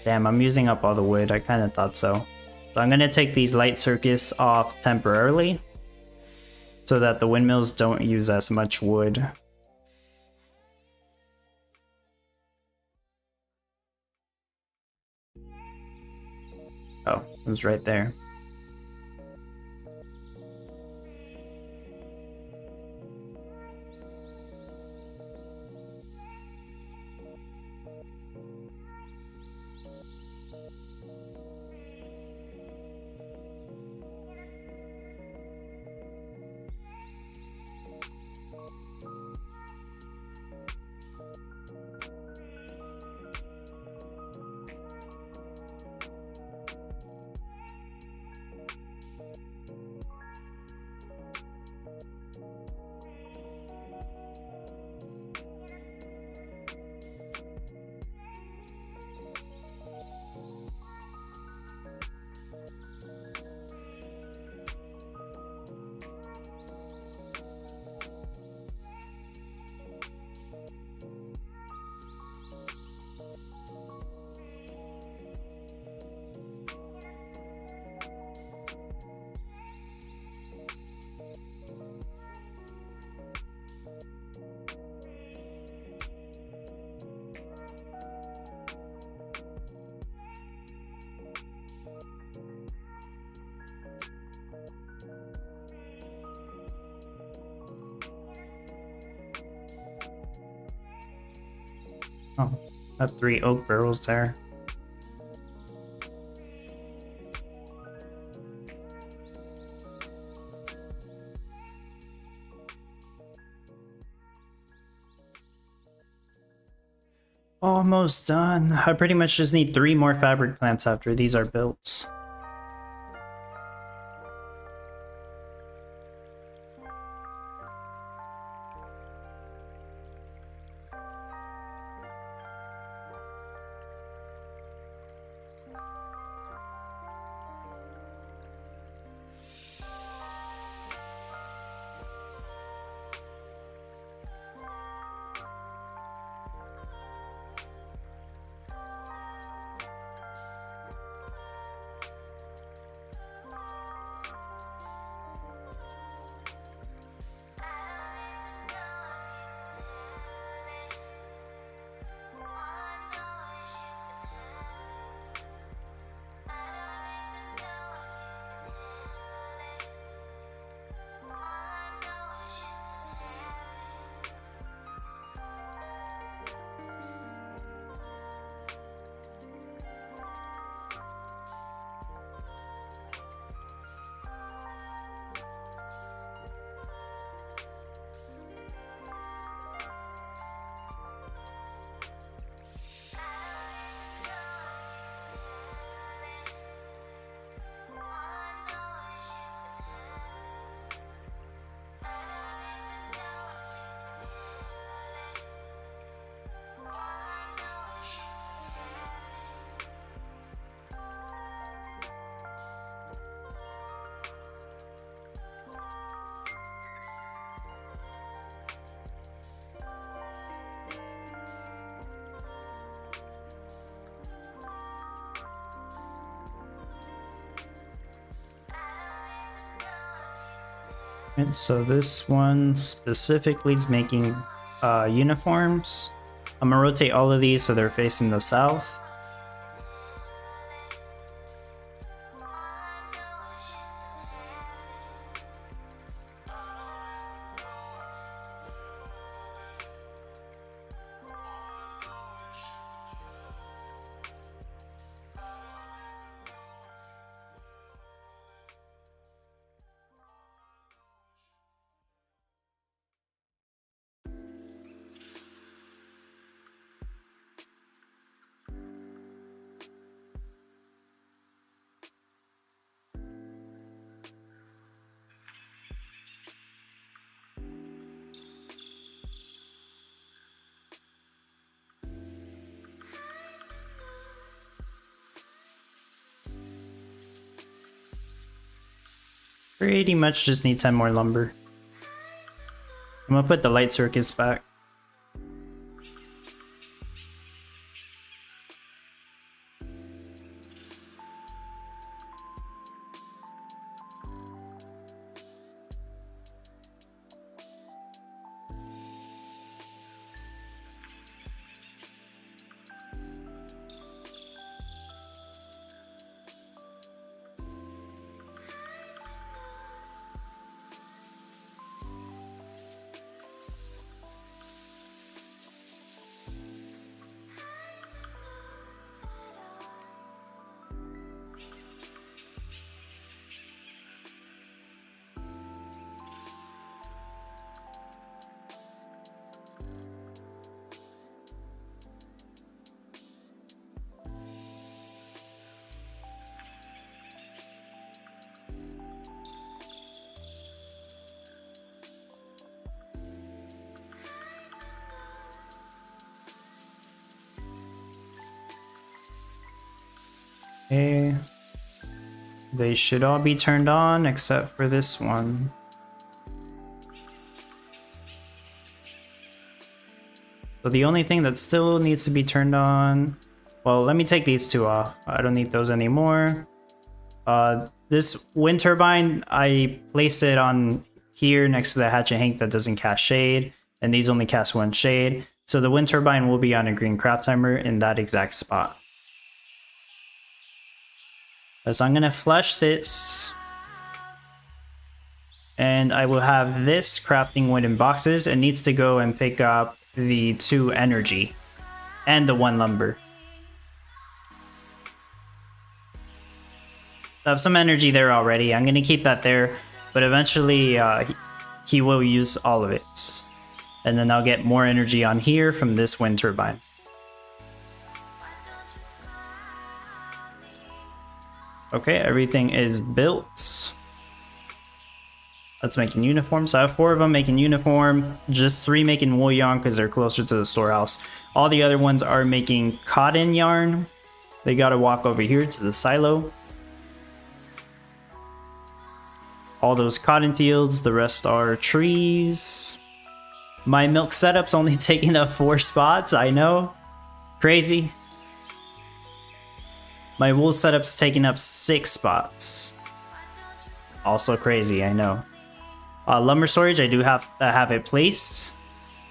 Damn, I'm using up all the wood. I kind of thought so. So I'm going to take these light circus off temporarily so that the windmills don't use as much wood. Oh, it was right there. Oh, have 3 oak barrels there. Almost done. I pretty much just need 3 more fabric plants after these are built. And so this one specifically is making uniforms. I'm gonna rotate all of these so they're facing the south. Pretty much just need 10 more lumber. I'm gonna put the light circuits back. Okay. They should all be turned on except for this one. So the only thing that still needs to be turned on, well, let me take these 2 off. I don't need those anymore. This wind turbine, I placed it on here next to the hatchet hank that doesn't cast shade, and these only cast 1 shade. So the wind turbine will be on a green craft timer in that exact spot. So I'm gonna flush this, and I will have this crafting wooden boxes. It needs to go and pick up the 2 energy, and the 1 lumber. I have some energy there already. I'm gonna keep that there, but eventually he will use all of it. And then I'll get more energy on here from this wind turbine. Okay, everything is built. That's making uniform. So I have 4 of them making uniform, just 3 making wool yarn because they're closer to the storehouse. All the other ones are making cotton yarn. They gotta walk over here to the silo. All those cotton fields, the rest are trees. My milk setup's only taking up 4 spots, I know. Crazy. My wool setup's taking up 6 spots. Also crazy, I know. Lumber storage, I do have to have it placed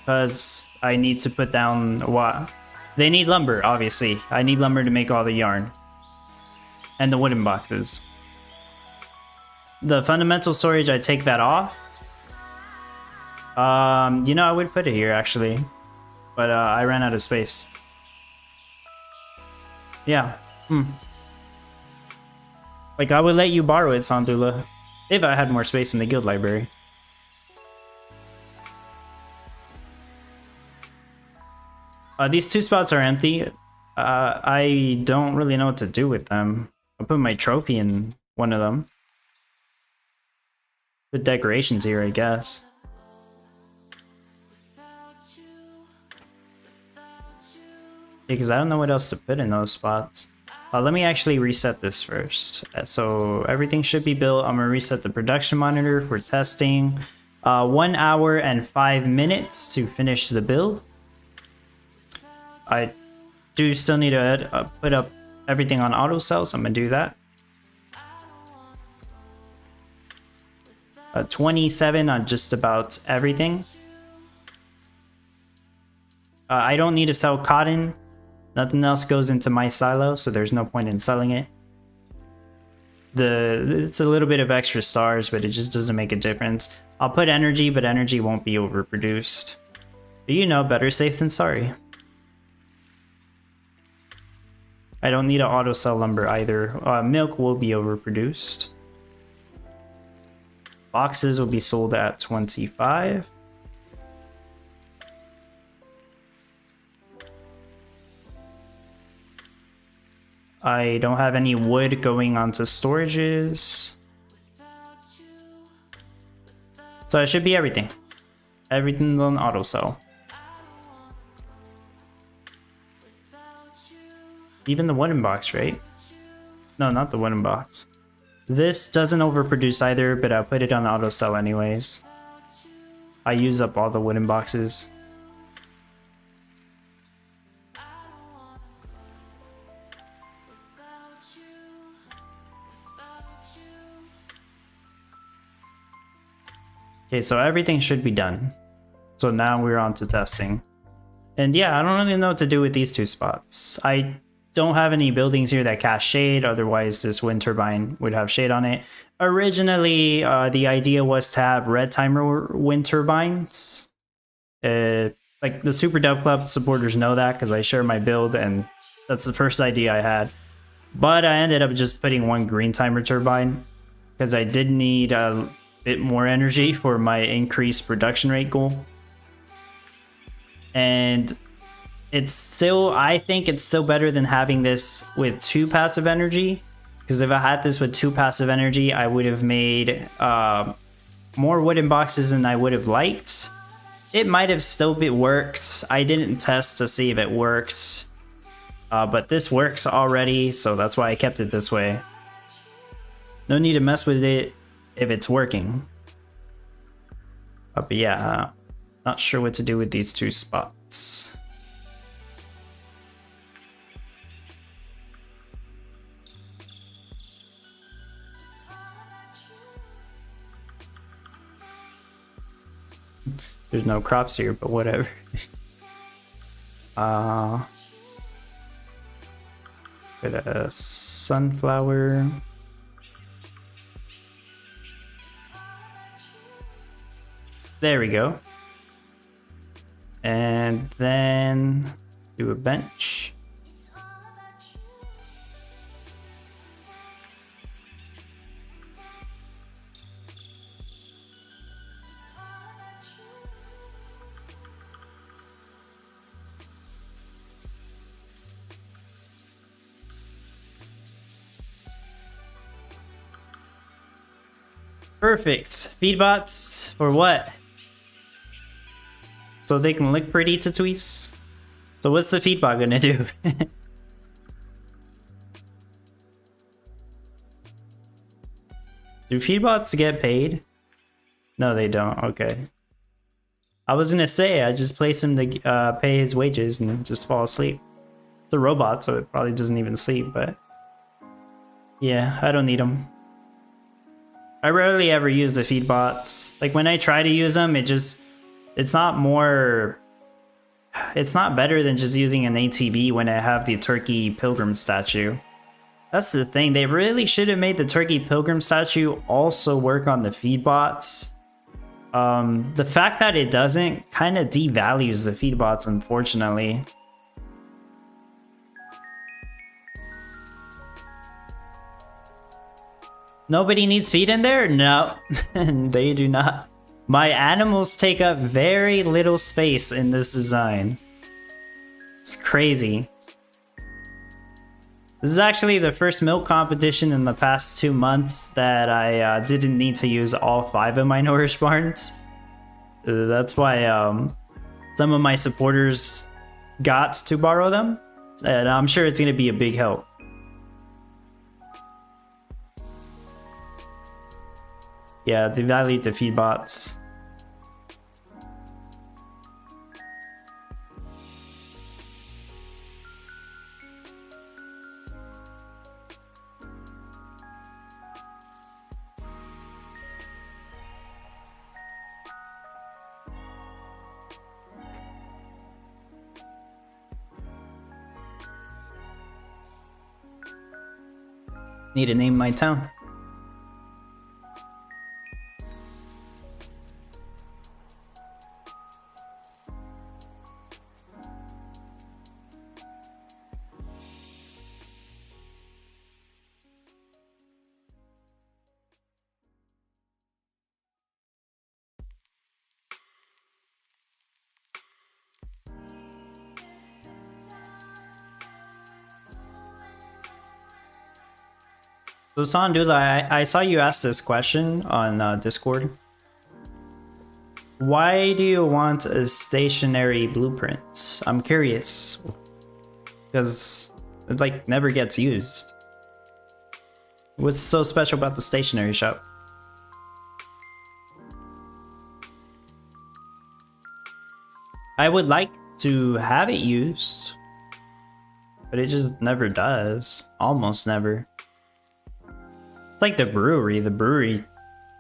because I need to put down what they need lumber, obviously. I need lumber to make all the yarn and the wooden boxes. The fundamental storage, I take that off. You know, I would put it here actually, but I ran out of space. Yeah. Like, I would let you borrow it, Sandula, if I had more space in the guild library. These 2 spots are empty. I don't really know what to do with them. I'll put my trophy in one of them. Put decorations here, I guess. Because I don't know what else to put in those spots. Let me actually reset this first. So everything should be built. I'm gonna reset the production monitor for testing. 1 hour and 5 minutes to finish the build. I do still need to put up everything on auto cell, so I'm gonna do that. 27 on just about everything. I don't need to sell cotton. Nothing else goes into my silo, so there's no point in selling it. It's a little bit of extra stars, but it just doesn't make a difference. I'll put energy, but energy won't be overproduced. But you know, better safe than sorry. I don't need to auto sell lumber either. Milk will be overproduced. Boxes will be sold at 25. I don't have any wood going onto storages. So it should be everything. Everything's on auto sell. Even the wooden box, right? No, not the wooden box. This doesn't overproduce either, but I'll put it on auto sell anyways. I use up all the wooden boxes. Okay, so everything should be done. So now we're on to testing. And yeah, I don't really know what to do with these 2 spots. I don't have any buildings here that cast shade, otherwise this wind turbine would have shade on it. Originally, the idea was to have red timer wind turbines. Like the Super Dub Club supporters know that because I share my build and that's the first idea I had. But I ended up just putting 1 green timer turbine because I did need a bit more energy for my increased production rate goal. And it's still, I think it's still better than having this with 2 passive energy, because if I had this with 2 passive energy, I would have made more wooden boxes than I would have liked. It might have still worked. I didn't test to see if it worked, but this works already, so that's why I kept it this way. No need to mess with it if it's working. But yeah, not sure what to do with these 2 spots. There's no crops here, but whatever. Put a sunflower. There we go. And then Do a bench. Perfect. Feedbots for what? So they can look pretty to tweets? So what's the feedbot gonna do? Do feedbots get paid? No, they don't. Okay. I was gonna say, I just place him to pay his wages and just fall asleep. It's a robot, so it probably doesn't even sleep, but... yeah, I don't need them. I rarely ever use the feedbots. Like, when I try to use them, it's not more... it's not better than just using an ATV when I have the Turkey Pilgrim statue. That's the thing, they really should have made the Turkey Pilgrim statue also work on the feedbots. The fact that it doesn't kind of devalues the feedbots, unfortunately. Nobody needs feet in there? No, they do not. My animals take up very little space in this design. It's crazy. This is actually the first milk competition in the past 2 months that I didn't need to use all 5 of my Nourish barns. That's why some of my supporters got to borrow them, and I'm sure it's going to be a big help. Yeah, they value the feedbots. Need to name my town. So Sandula, I saw you ask this question on Discord. Why do you want a stationary blueprint? I'm curious. Because it like never gets used. What's so special about the stationary shop? I would like to have it used, but it just never does. Almost never. It's like the brewery. The brewery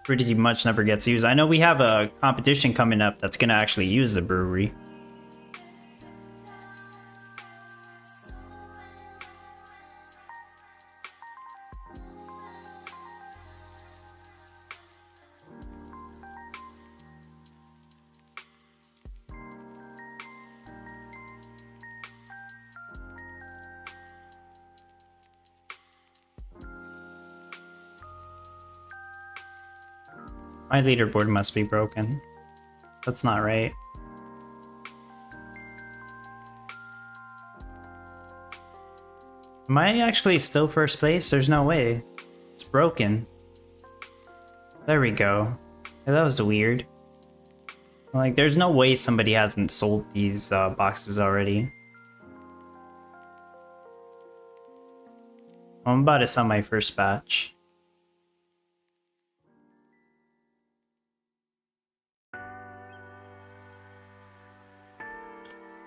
pretty much never gets used. I know we have a competition coming up that's gonna actually use the brewery. My leaderboard must be broken. That's not right. Am I actually still first place? There's no way. It's broken. There we go. Yeah, that was weird. Like, there's no way somebody hasn't sold these boxes already. I'm about to sell my first batch.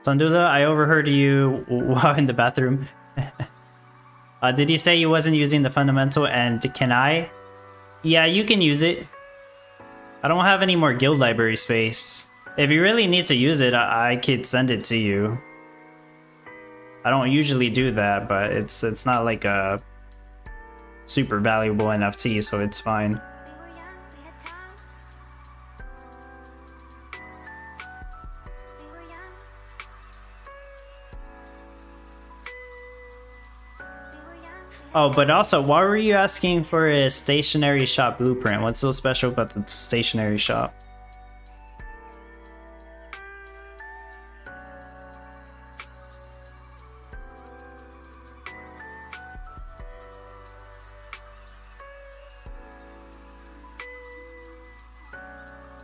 Sandula, I overheard you while in the bathroom. Did you say you wasn't using the fundamental, and can I? Yeah, you can use it. I don't have any more guild library space. If you really need to use it, I could send it to you. I don't usually do that, but it's not like a super valuable NFT, so it's fine. Oh, but also, why were you asking for a stationary shop blueprint? What's so special about the stationary shop?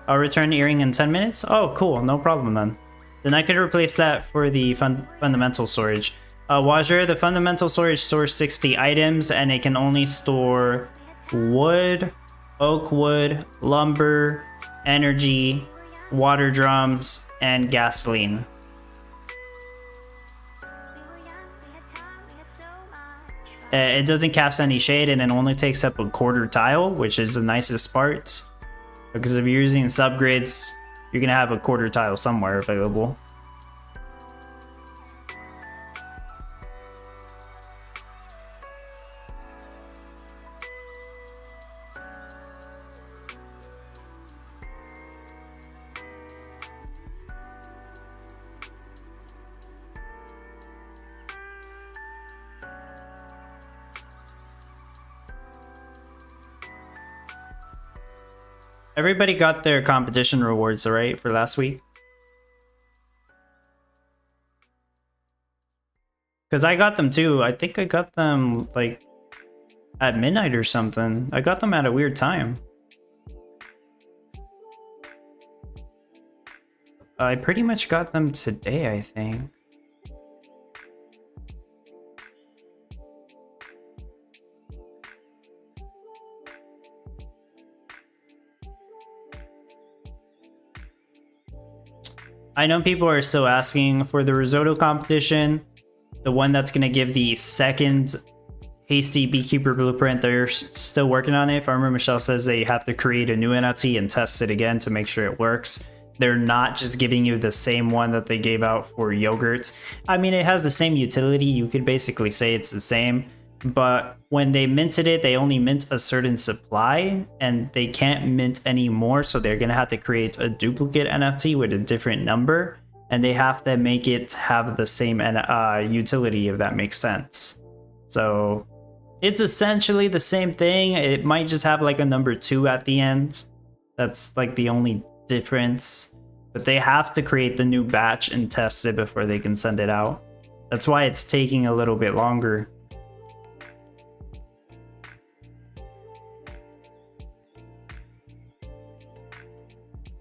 I'll return the earring in 10 minutes? Oh, cool. No problem then. Then I could replace that for the fundamental storage. Wazir, the fundamental storage stores 60 items, and it can only store wood, oak wood, lumber, energy, water drums, and gasoline. It doesn't cast any shade, and it only takes up a quarter tile, which is the nicest part. Because if you're using subgrids, you're gonna have a quarter tile somewhere available. Everybody got their competition rewards, right, for last week? Because I got them too. I think I got them, like, at midnight or something. I got them at a weird time. I pretty much got them today, I think. I know people are still asking for the risotto competition, the one that's going to give the second hasty beekeeper blueprint. They're still working on it. Farmer Michelle says they have to create a new NFT and test it again to make sure it works. They're not just giving you the same one that they gave out for yogurt. I mean, it has the same utility. You could basically say it's the same. But when they minted it, they only mint a certain supply and they can't mint any more. So they're going to have to create a duplicate NFT with a different number. And they have to make it have the same utility, if that makes sense. So it's essentially the same thing. It might just have like a number 2 at the end. That's like the only difference. But they have to create the new batch and test it before they can send it out. That's why it's taking a little bit longer.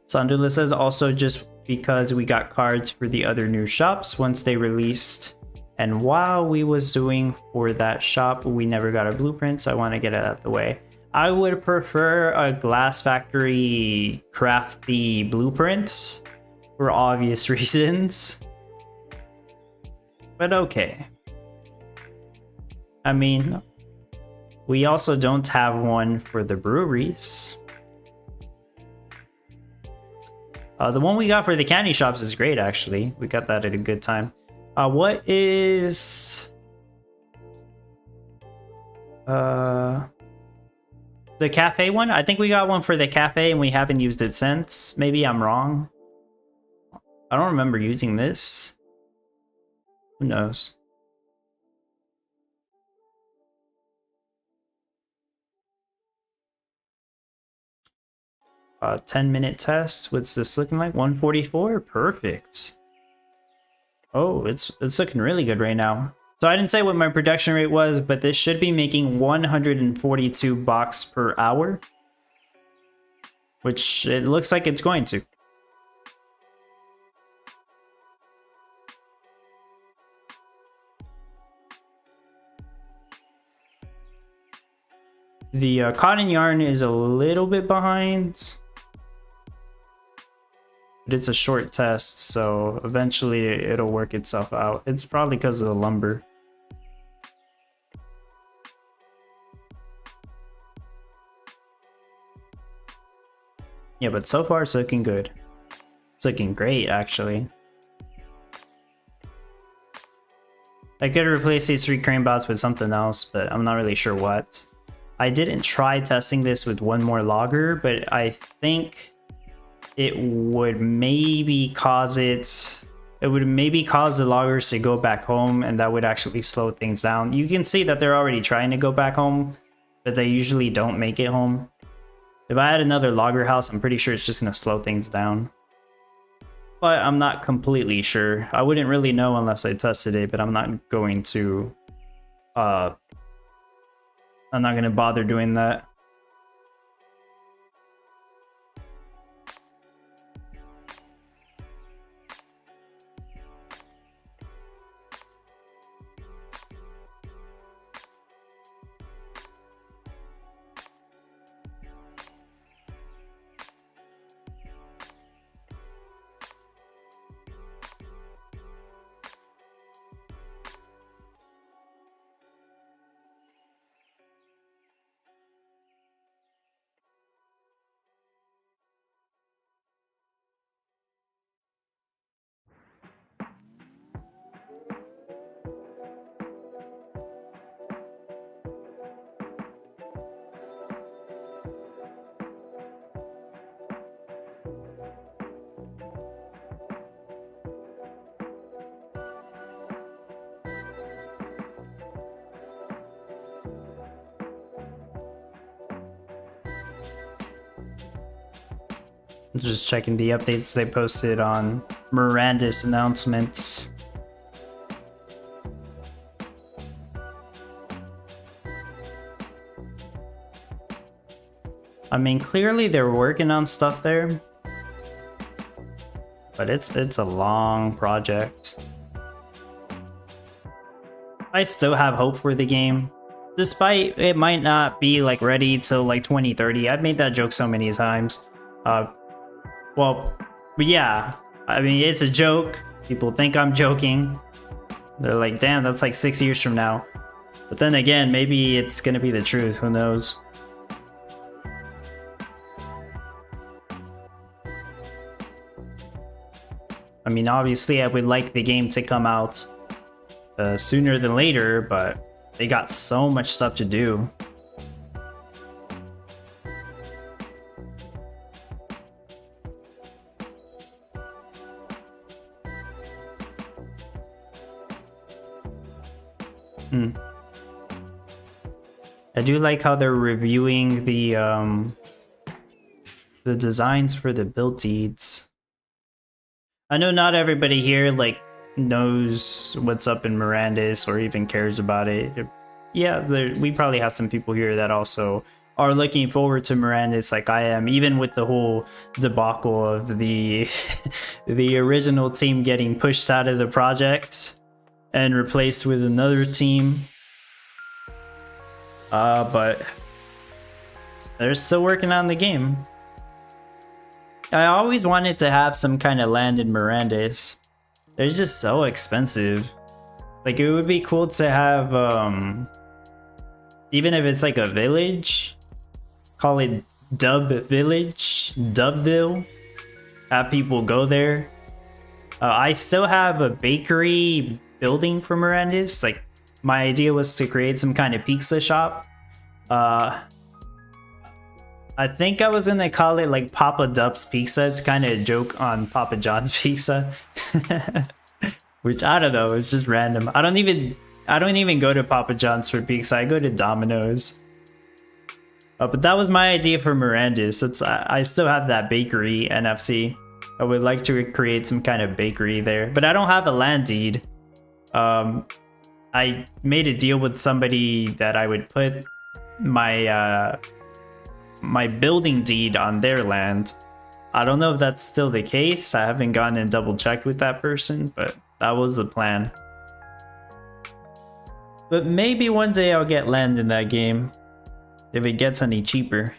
Sandula says also just because we got cards for the other new shops once they released, and while we was doing for that shop, we never got a blueprint, so I want to get it out of the way. I would prefer a Glass Factory crafty blueprint for obvious reasons, but okay. I mean, we also don't have one for the breweries. The one we got for the candy shops is great, actually. We got that at a good time. What is... the cafe one? I think we got one for the cafe and we haven't used it since. Maybe I'm wrong. I don't remember using this. Who knows? A 10-minute test. What's this looking like? 144? Perfect. Oh, it's looking really good right now. So I didn't say what my production rate was, but this should be making 142 box per hour, which it looks like it's going to. The cotton yarn is a little bit behind, but it's a short test, so eventually it'll work itself out. It's probably because of the lumber. Yeah, but so far it's looking good. It's looking great, actually. I could replace these 3 crane bots with something else, but I'm not really sure what. I didn't try testing this with one more logger, but I think it would maybe cause it it would maybe cause the loggers to go back home, and that would actually slow things down. You can see that they're already trying to go back home, but they usually don't make it home. If I had another logger house, I'm pretty sure it's just going to slow things down. But I'm not completely sure. I wouldn't really know unless I tested it, but I'm not going to... I'm not going to bother doing that. Just checking the updates they posted on Miranda's announcements. I mean, clearly they're working on stuff there, but it's a long project. I still have hope for the game, despite it might not be like ready till like 2030. I've made that joke so many times. Well, but yeah, I mean, it's a joke. People think I'm joking. They're like, damn, that's like 6 years from now. But then again, maybe it's gonna be the truth, who knows? I mean, obviously I would like the game to come out sooner than later, but they got so much stuff to do. I do like how they're reviewing the designs for the build deeds. I know not everybody here like knows what's up in Miranda's or even cares about it. Yeah, we probably have some people here that also are looking forward to Miranda's like I am, even with the whole debacle of the the original team getting pushed out of the project and replaced with another team. But they're still working on the game. I always wanted to have some kind of land in Miranda's. They're just so expensive. Like, it would be cool to have, even if it's like a village, call it Dub Village, Dubville, have people go there. I still have a bakery building for Miranda's. Like, my idea was to create some kind of pizza shop. I think I was gonna call it like Papa Dub's Pizza. It's kind of a joke on Papa John's Pizza. Which, I don't know, it's just random. I don't even go to Papa John's for pizza. I go to Domino's. But that was my idea for Miranda's. I still have that bakery NFC. I would like to create some kind of bakery there, but I don't have a land deed. I made a deal with somebody that I would put my my building deed on their land. I don't know if that's still the case. I haven't gone and double checked with that person, but that was the plan. But maybe one day I'll get land in that game, if it gets any cheaper.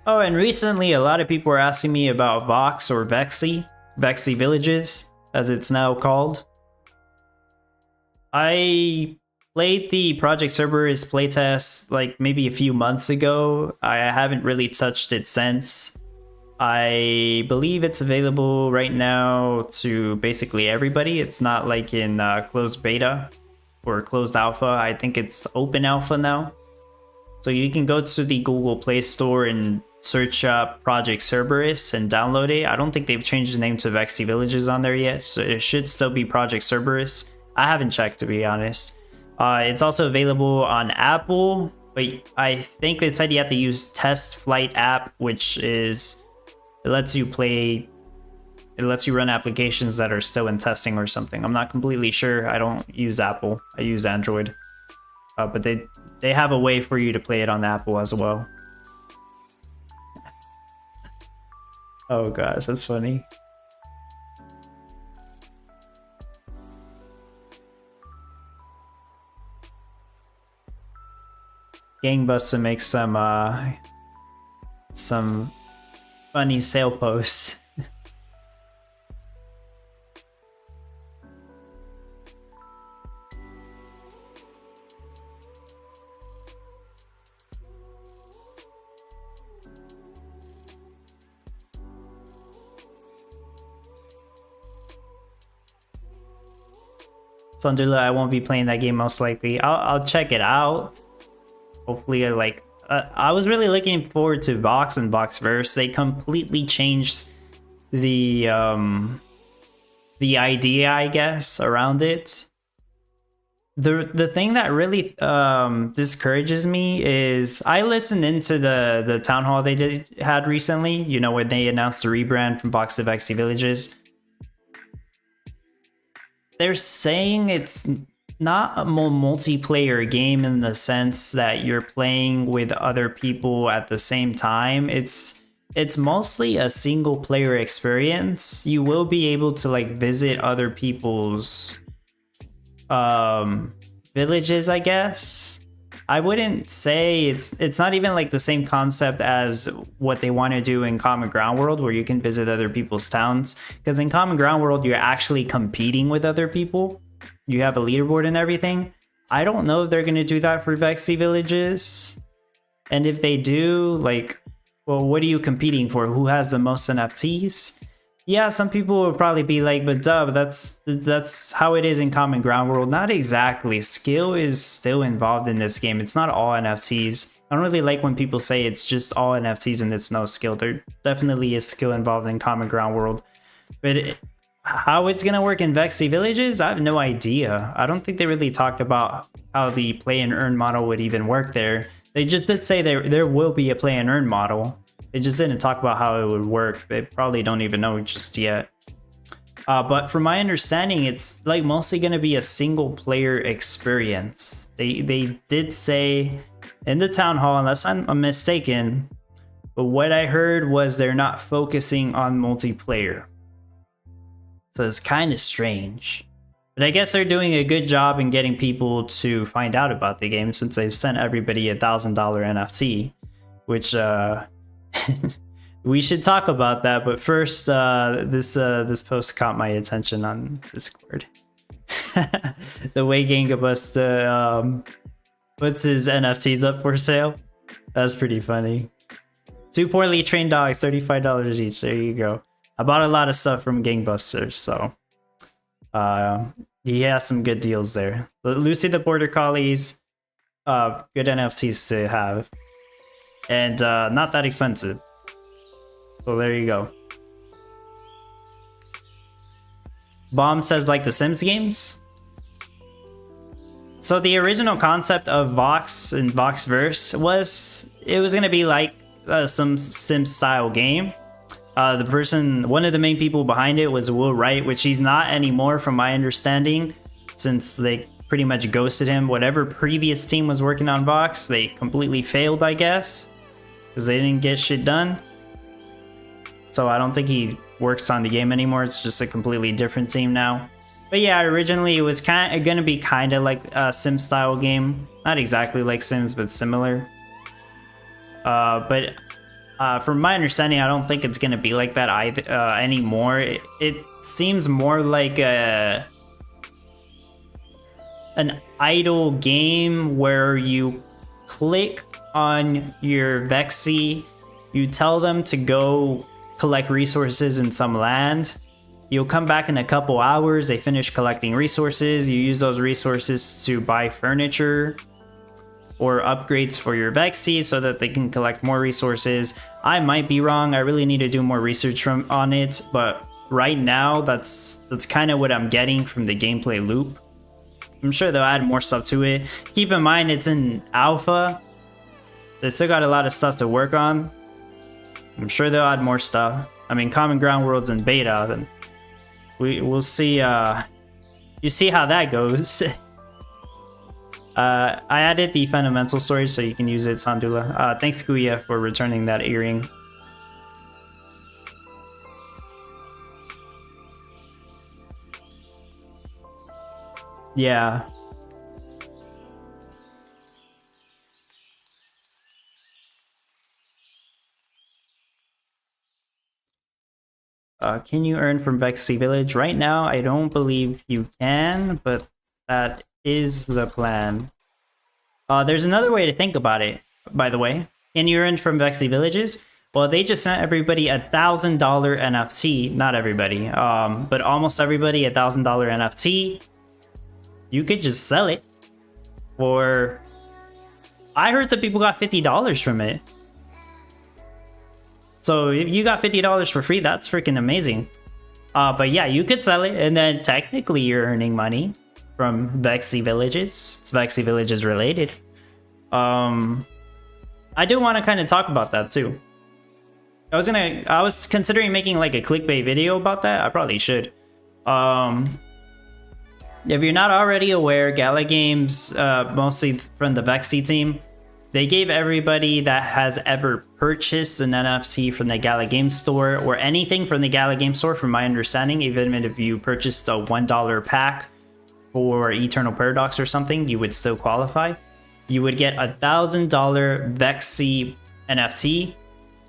Oh, and recently a lot of people were asking me about Vox or Vexy Villages, as it's now called. I played the Project Cerberus playtest like maybe a few months ago. I haven't really touched it since. I believe it's available right now to basically everybody. It's not like in closed beta. or closed alpha. I think it's open alpha now. So you can go to the Google Play Store and search up Project Cerberus and download it. I don't think they've changed the name to Vexy Villages on there yet, so it should still be Project Cerberus. I haven't checked, to be honest. It's also available on Apple, but I think they said you have to use Test Flight app, which is, it lets you run applications that are still in testing or something. I'm not completely sure. I don't use Apple. I use Android. But they have a way for you to play it on Apple as well. Oh gosh, that's funny. Gangbuster makes some funny sale posts. Thunderla, I won't be playing that game most likely. I'll check it out. Hopefully, I was really looking forward to Vox and Voxverse. They completely changed the idea, I guess, around it. The thing that really discourages me is I listened into the town hall they had recently. You know, when they announced the rebrand from Vox to Vexy Villages. They're saying it's not a multiplayer game in the sense that you're playing with other people at the same time. It's mostly a single player experience. You will be able to like visit other people's villages, I guess. I wouldn't say it's not even like the same concept as what they want to do in Common Ground World, where you can visit other people's towns. Because in Common Ground World, you're actually competing with other people. You have a leaderboard and everything. I don't know if they're going to do that for Vexy Villages. And if they do, like, well, what are you competing for? Who has the most NFTs? Yeah, some people will probably be like, but duh, that's how it is in Common Ground World. Not exactly. Skill is still involved in this game. It's not all NFTs. I don't really like when people say it's just all NFTs and it's no skill. There definitely is skill involved in Common Ground World. But how it's going to work in Vexy Villages, I have no idea. I don't think they really talked about how the play and earn model would even work there. They just did say there will be a play and earn model. They just didn't talk about how it would work. They probably don't even know just yet. But from my understanding, it's like mostly going to be a single player experience. They did say in the town hall, unless I'm mistaken, but what I heard was they're not focusing on multiplayer. So it's kind of strange. But I guess they're doing a good job in getting people to find out about the game since they've sent everybody a $1,000 NFT, which we should talk about that. But first, this post caught my attention on Discord. The way Gangabusta puts his NFTs up for sale. That's pretty funny. 2 poorly trained dogs, $35 each. There you go. I bought a lot of stuff from Gangbusters, so he has some good deals there. Lucy the Border Collies, good NFTs to have, and not that expensive. So there you go. Bomb says like the Sims games. So the original concept of Vox and Voxverse was it was gonna be like some Sims style game. One of the main people behind it was Will Wright, which he's not anymore from my understanding, since they pretty much ghosted him. Whatever previous team was working on Vox, they completely failed, I guess, because they didn't get shit done. So I don't think he works on the game anymore. It's just a completely different team now. But yeah, originally it was gonna be kind of like a Sim style game. Not exactly like Sims, but similar. But from my understanding, I don't think it's gonna be like that either anymore. It seems more like an idle game where you click on your Vexy, you tell them to go collect resources in some land, You'll come back in a couple hours. They finish collecting resources. You use those resources to buy furniture or upgrades for your Vexy so that they can collect more resources. I might be wrong. I really need to do more research on it, but right now that's kind of what I'm getting from the gameplay loop. I'm sure they'll add more stuff to it. Keep in mind it's in alpha. They still got a lot of stuff to work on. I'm sure they'll add more stuff. I mean, Common Ground World's in beta, then we'll see. You see how that goes. I added the fundamental storage so you can use it, Sandula. Thanks, Guya, for returning that earring. Yeah. Can you earn from Vexy Village? Right now, I don't believe you can, but that is the plan. There's another way to think about it, by the way. Can you earn from Vexy Villages? Well, they just sent everybody $1,000 NFT. Not everybody, but almost everybody $1,000 NFT. You could just sell it. Or I heard some people got $50 from it. So if you got $50 for free, that's freaking amazing. But yeah, you could sell it, and then technically you're earning money from Vexy Villages. It's Vexy Villages related. I do want to kind of talk about that too. I was considering making like a clickbait video about that. I probably should. If you're not already aware, Gala Games, mostly from the Vexy team, they gave everybody that has ever purchased an NFT from the Gala Games store or anything from the Gala Games store, from my understanding, even if you purchased a $1 pack for Eternal Paradox or something, you would still qualify. You would get $1,000 Vexy NFT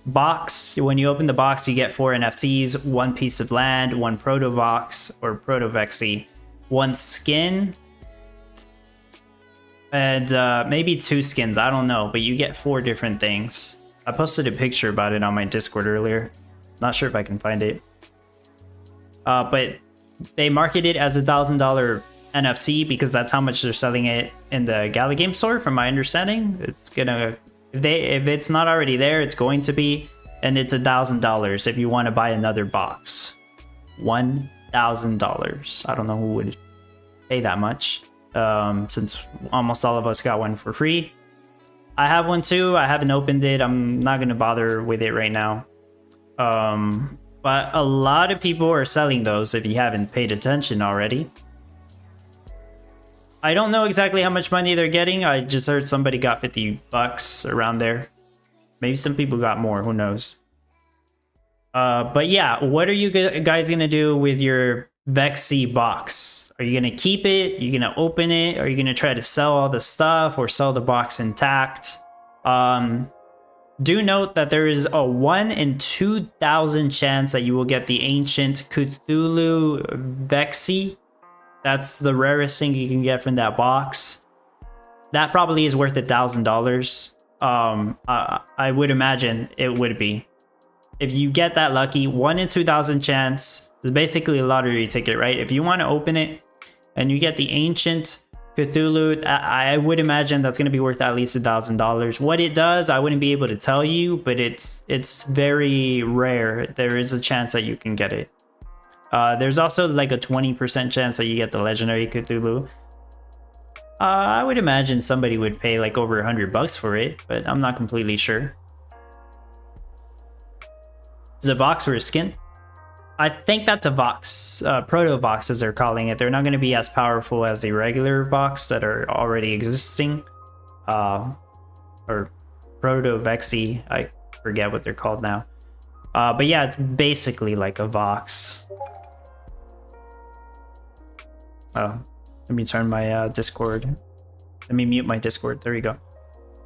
box. When you open the box, you get 4 NFTs, 1 piece of land, 1 proto box or proto Vexy, 1 skin, and maybe 2 skins. I don't know, but you get 4 different things. I posted a picture about it on my Discord earlier. Not sure if I can find it. But they market it as $1,000 NFT because that's how much they're selling it in the Gala Game store, from my understanding. It's gonna, if it's not already there, it's going to be, and it's $1,000 if you want to buy another box. $1,000. I don't know who would pay that much, since almost all of us got one for free. I have one too. I haven't opened it. I'm not gonna bother with it right now. But a lot of people are selling those if you haven't paid attention already. I don't know exactly how much money they're getting. I just heard somebody got $50 around there. Maybe some people got more, who knows. But yeah, what are you guys gonna do with your Vexy box? Are you gonna keep it? Are you gonna open it? Are you gonna try to sell all the stuff or sell the box intact? Do note that there is a 1 in 2,000 chance that you will get the Ancient Cthulhu Vexy. That's the rarest thing you can get from that box. That probably is worth $1,000. I would imagine it would be. If you get that lucky, 1 in 2,000 chance. It's basically a lottery ticket, right? If you want to open it and you get the Ancient Cthulhu, I would imagine that's going to be worth at least $1,000. What it does, I wouldn't be able to tell you, but it's very rare. There is a chance that you can get it. There's also like a 20% chance that you get the Legendary Cthulhu. I would imagine somebody would pay like over $100 for it, but I'm not completely sure. Is it a box or a skin? I think that's a Vox, Proto Vox as they're calling it. They're not going to be as powerful as the regular Vox that are already existing. Or Proto Vexy, I forget what they're called now. But yeah, it's basically like a Vox. Oh, let me turn my Discord. Let me mute my Discord. There you go.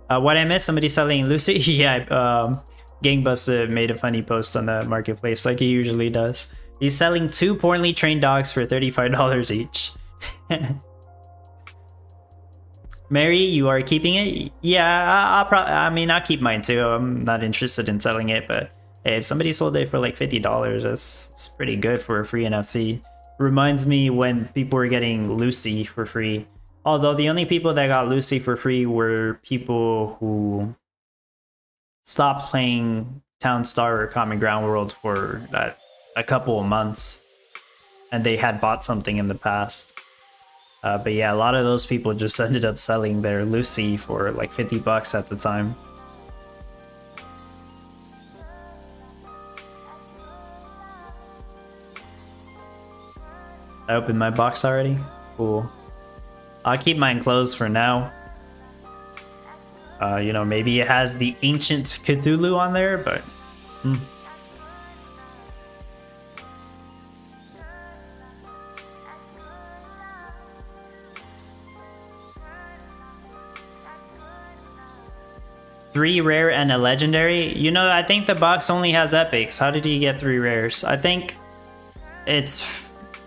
What I missed? Somebody selling Lucy? Yeah, Gangbus made a funny post on the marketplace like he usually does. He's selling 2 poorly trained dogs for $35 each. Mary, you are keeping it? Yeah, I'll keep mine too. I'm not interested in selling it, but Hey, if somebody sold it for like $50, that's pretty good for a free NFC. Reminds me when people were getting Lucy for free. Although the only people that got Lucy for free were people who stopped playing Town Star or Common Ground World for a couple of months, and they had bought something in the past. But yeah, a lot of those people just ended up selling their Lucy for like $50 at the time. I opened my box already? Cool. I'll keep mine closed for now. You know, maybe it has the Ancient Cthulhu on there, but... Three rare and a legendary? You know, I think the box only has epics. How did you get 3 rares? I think it's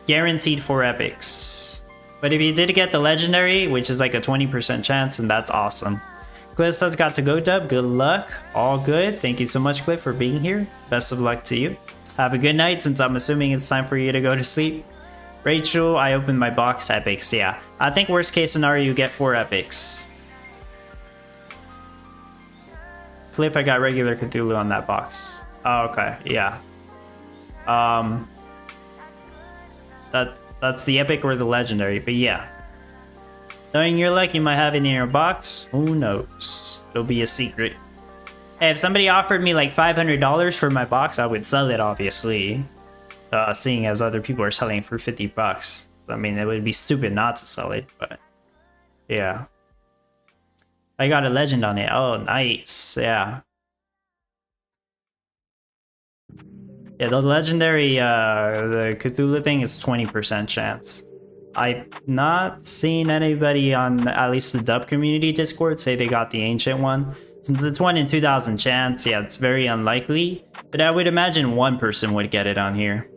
guaranteed 4 epics. But if you did get the legendary, which is like a 20% chance, and that's awesome. Cliff says got to go, Dub. Good luck. All good. Thank you so much, Cliff, for being here. Best of luck to you. Have a good night, since I'm assuming it's time for you to go to sleep. Rachel, I opened my box. Epics, yeah. I think worst case scenario, you get 4 epics. Cliff, I got regular Cthulhu on that box. Oh, okay, yeah. That's the epic or the legendary, but yeah. Knowing your luck, you might have it in your box. Who knows? It'll be a secret. Hey, if somebody offered me like $500 for my box, I would sell it, obviously. Seeing as other people are selling for $50. I mean, it would be stupid not to sell it, but yeah. I got a legend on it. Oh, nice. Yeah. Yeah, the legendary, the Cthulhu thing is 20% chance. I've not seen anybody on at least the dub community Discord say they got the ancient one. Since it's 1 in 2,000 chance, yeah, it's very unlikely. But I would imagine one person would get it on here.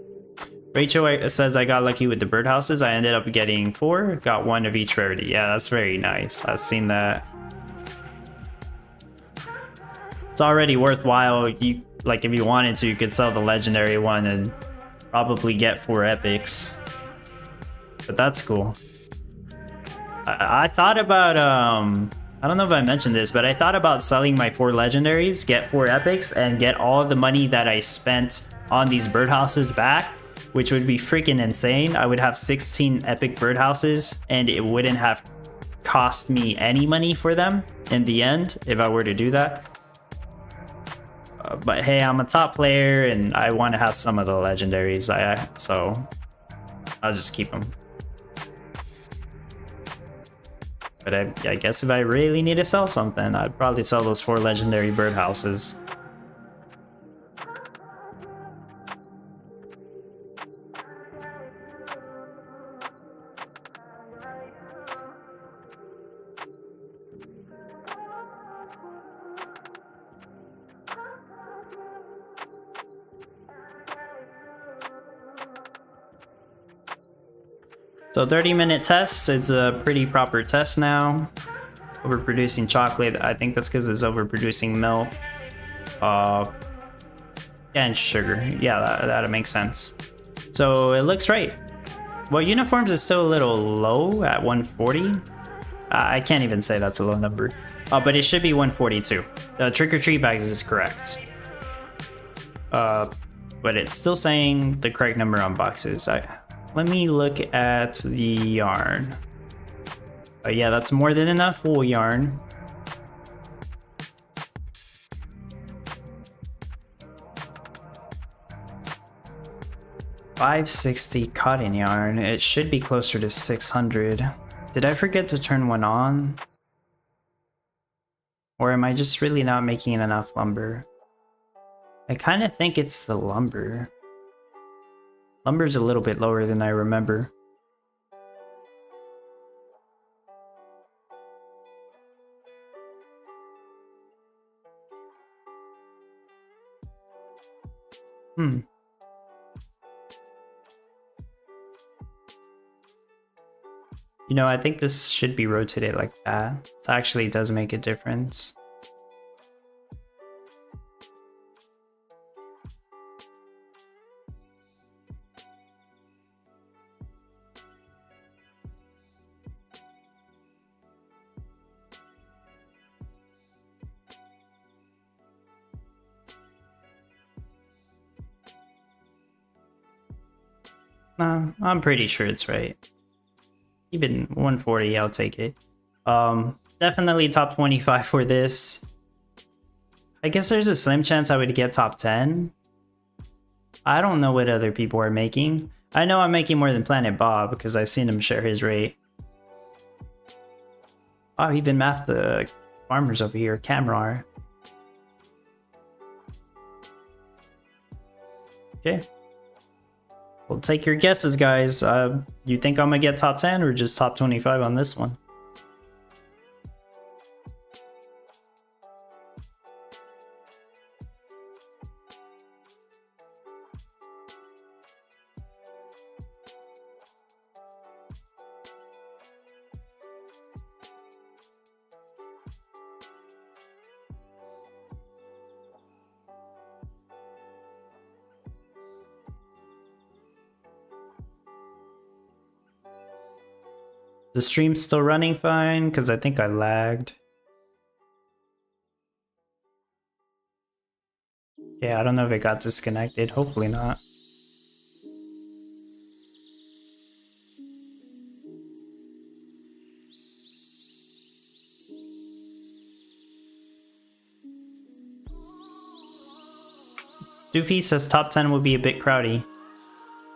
Rachel says I got lucky with the birdhouses. I ended up getting 4. Got 1 of each rarity. Yeah, that's very nice. I've seen that. It's already worthwhile. You like, if you wanted to, you could sell the legendary one and probably get 4 epics. But that's cool. I thought about I don't know if I mentioned this, but I thought about selling my 4 legendaries, get 4 epics, and get all the money that I spent on these birdhouses back, which would be freaking insane. I would have 16 epic birdhouses, and it wouldn't have cost me any money for them in the end if I were to do that. But hey, I'm a top player, and I want to have some of the legendaries, so I'll just keep them. But I guess if I really need to sell something, I'd probably sell those 4 legendary birdhouses. So 30-minute test is a pretty proper test now. Overproducing chocolate, I think that's because it's overproducing milk. And sugar. Yeah, that makes sense. So it looks right. Well, uniforms is still a little low at 140. I can't even say that's a low number. But it should be 142. The trick-or-treat bags is correct. But it's still saying the correct number on boxes. Let me look at the yarn. Yeah, that's more than enough wool yarn. $560 cotton yarn. It should be closer to 600. Did I forget to turn one on? Or am I just really not making enough lumber? I kind of think it's the lumber. Lumber's a little bit lower than I remember. You know, I think this should be rotated like that. It actually does make a difference. I'm pretty sure it's right. Even 140, I'll take it. Definitely top 25 for this. I guess there's a slim chance I would get top 10. I don't know what other people are making. I know I'm making more than Planet Bob because I've seen him share his rate. Oh, even mathed the farmers over here. Camrar. Okay. Well, take your guesses, guys. You think I'm gonna get top 10 or just top 25 on this one? The stream's still running fine because I think I lagged. Yeah, I don't know if it got disconnected. Hopefully not. Doofy says top 10 will be a bit crowdy.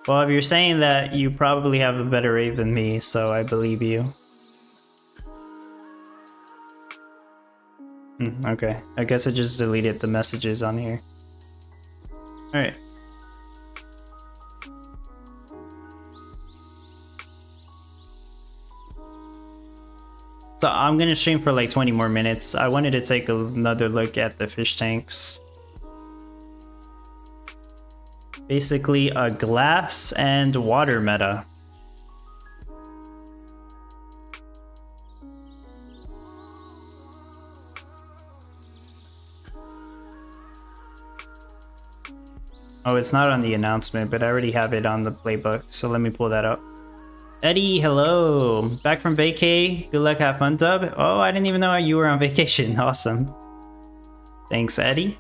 Well, if you're saying that, you probably have a better rate than me, so I believe you. Okay, I guess I just deleted the messages on here. Alright. So I'm gonna stream for like 20 more minutes. I wanted to take another look at the fish tanks. Basically a glass and water meta. Oh, it's not on the announcement, but I already have it on the playbook, so let me pull that up. Eddie, hello. Back from vacay. Good luck, have fun, Dub. Oh, I didn't even know you were on vacation. Awesome. Thanks, Eddie.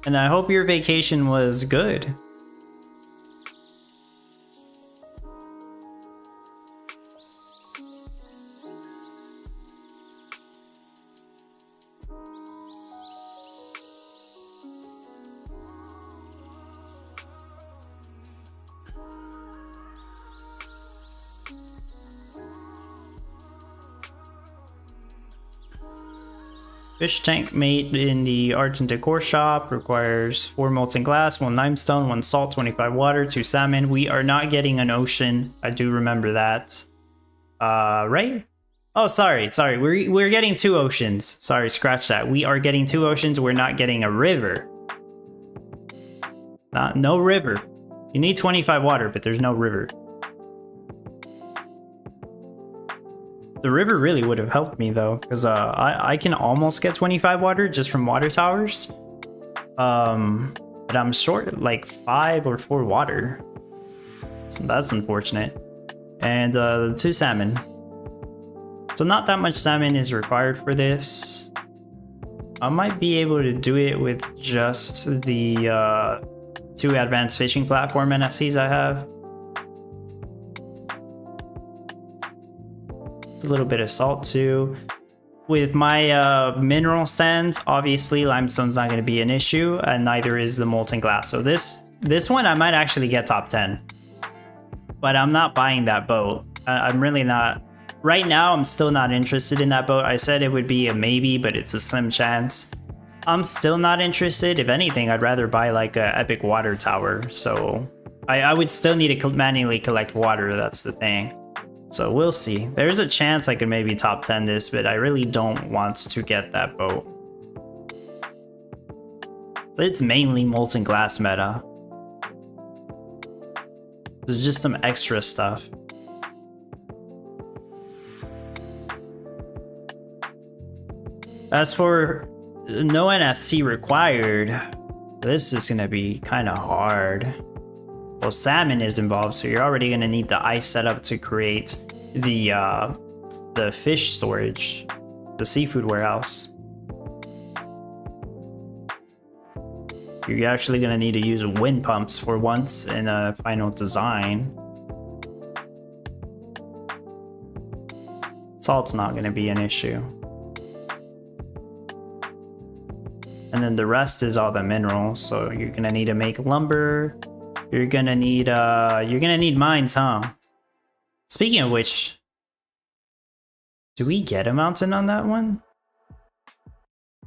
And I hope your vacation was good. Fish tank made in the Arts and Decor shop requires 4 molten glass, 1 limestone, 1 salt, 25 water, 2 salmon. We are not getting an ocean. I do remember that. Right? Oh, sorry. We're getting 2 oceans. Sorry, scratch that. We are getting 2 oceans. We're not getting a river. No river. You need 25 water, but there's no river. The river really would have helped me though, because I can almost get 25 water just from water towers. But I'm short like 5 or 4 water. So that's unfortunate. And 2 salmon. So not that much salmon is required for this. I might be able to do it with just the 2 advanced fishing platform NFCs I have. A little bit of salt too. With my mineral stand, obviously limestone's not going to be an issue, and neither is the molten glass. So this one I might actually get top 10, but I'm not buying that boat. I'm really not. Right now, I'm still not interested in that boat. I said it would be a maybe, but it's a slim chance. I'm still not interested. If anything, I'd rather buy like a epic water tower. So I would still need to manually collect water. That's the thing. So we'll see. There's a chance I could maybe top 10 this, but I really don't want to get that boat. It's mainly molten glass meta. There's just some extra stuff. As for no NFC required, this is gonna be kind of hard. Well, salmon is involved, so you're already going to need the ice setup to create the fish storage, the seafood warehouse. You're actually gonna need to use wind pumps for once in a final design. Salt's not gonna be an issue. And then the rest is all the minerals, so you're gonna need to make lumber. You're gonna need mines, huh? Speaking of which, do we get a mountain on that one?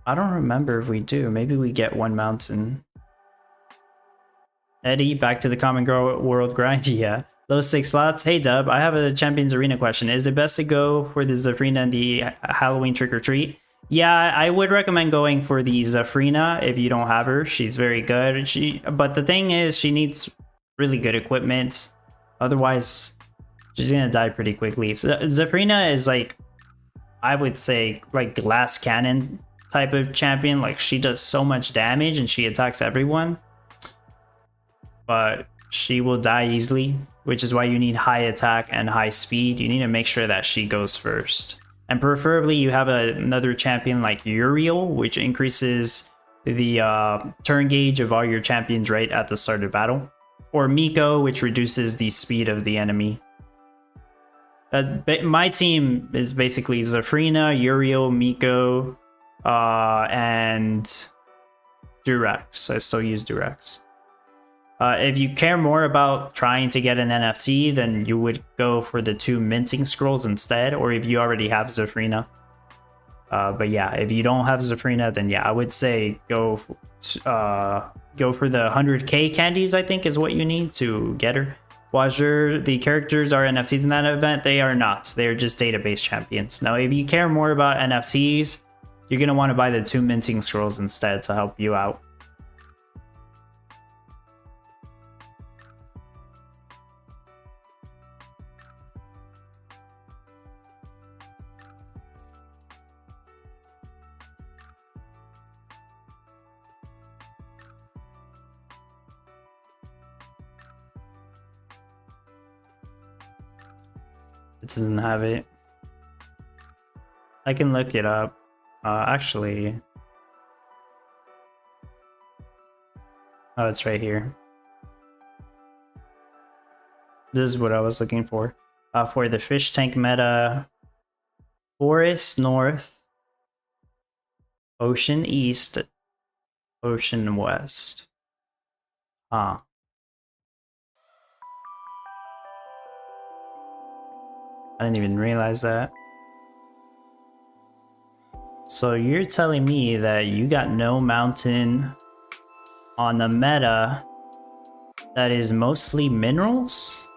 I don't remember if we do. Maybe we get one mountain. Eddie, back to the common world grind. Yeah. Those 6 slots. Hey Dub, I have a Champions Arena question. Is it best to go for the Zafrina and the Halloween trick-or-treat? Yeah, I would recommend going for the Zafrina if you don't have her. She's very good. But the thing is, she needs really good equipment. Otherwise, she's gonna die pretty quickly. So Zafrina is like, I would say, like glass cannon type of champion. Like, she does so much damage and she attacks everyone. But she will die easily, which is why you need high attack and high speed. You need to make sure that she goes first. And preferably you have another champion like Uriel, which increases the turn gauge of all your champions right at the start of battle. Or Miko, which reduces the speed of the enemy. My team is basically Zafrina, Uriel, Miko, and Durax. I still use Durax. If you care more about trying to get an NFT, then you would go for the 2 minting scrolls instead, or if you already have Zafrina. But yeah, if you don't have Zafrina, then yeah, I would say go for the 100k candies, I think is what you need to get her. Wazir, the characters are NFTs in that event. They are not. They are just database champions. Now, if you care more about NFTs, you're going to want to buy the 2 minting scrolls instead to help you out. It doesn't have it. I can look it up. Actually, oh, it's right here. This is what I was looking for. For the fish tank meta, Forest North, Ocean East, Ocean West. Ah. I didn't even realize that. So you're telling me that you got no mountain on the meta that is mostly minerals?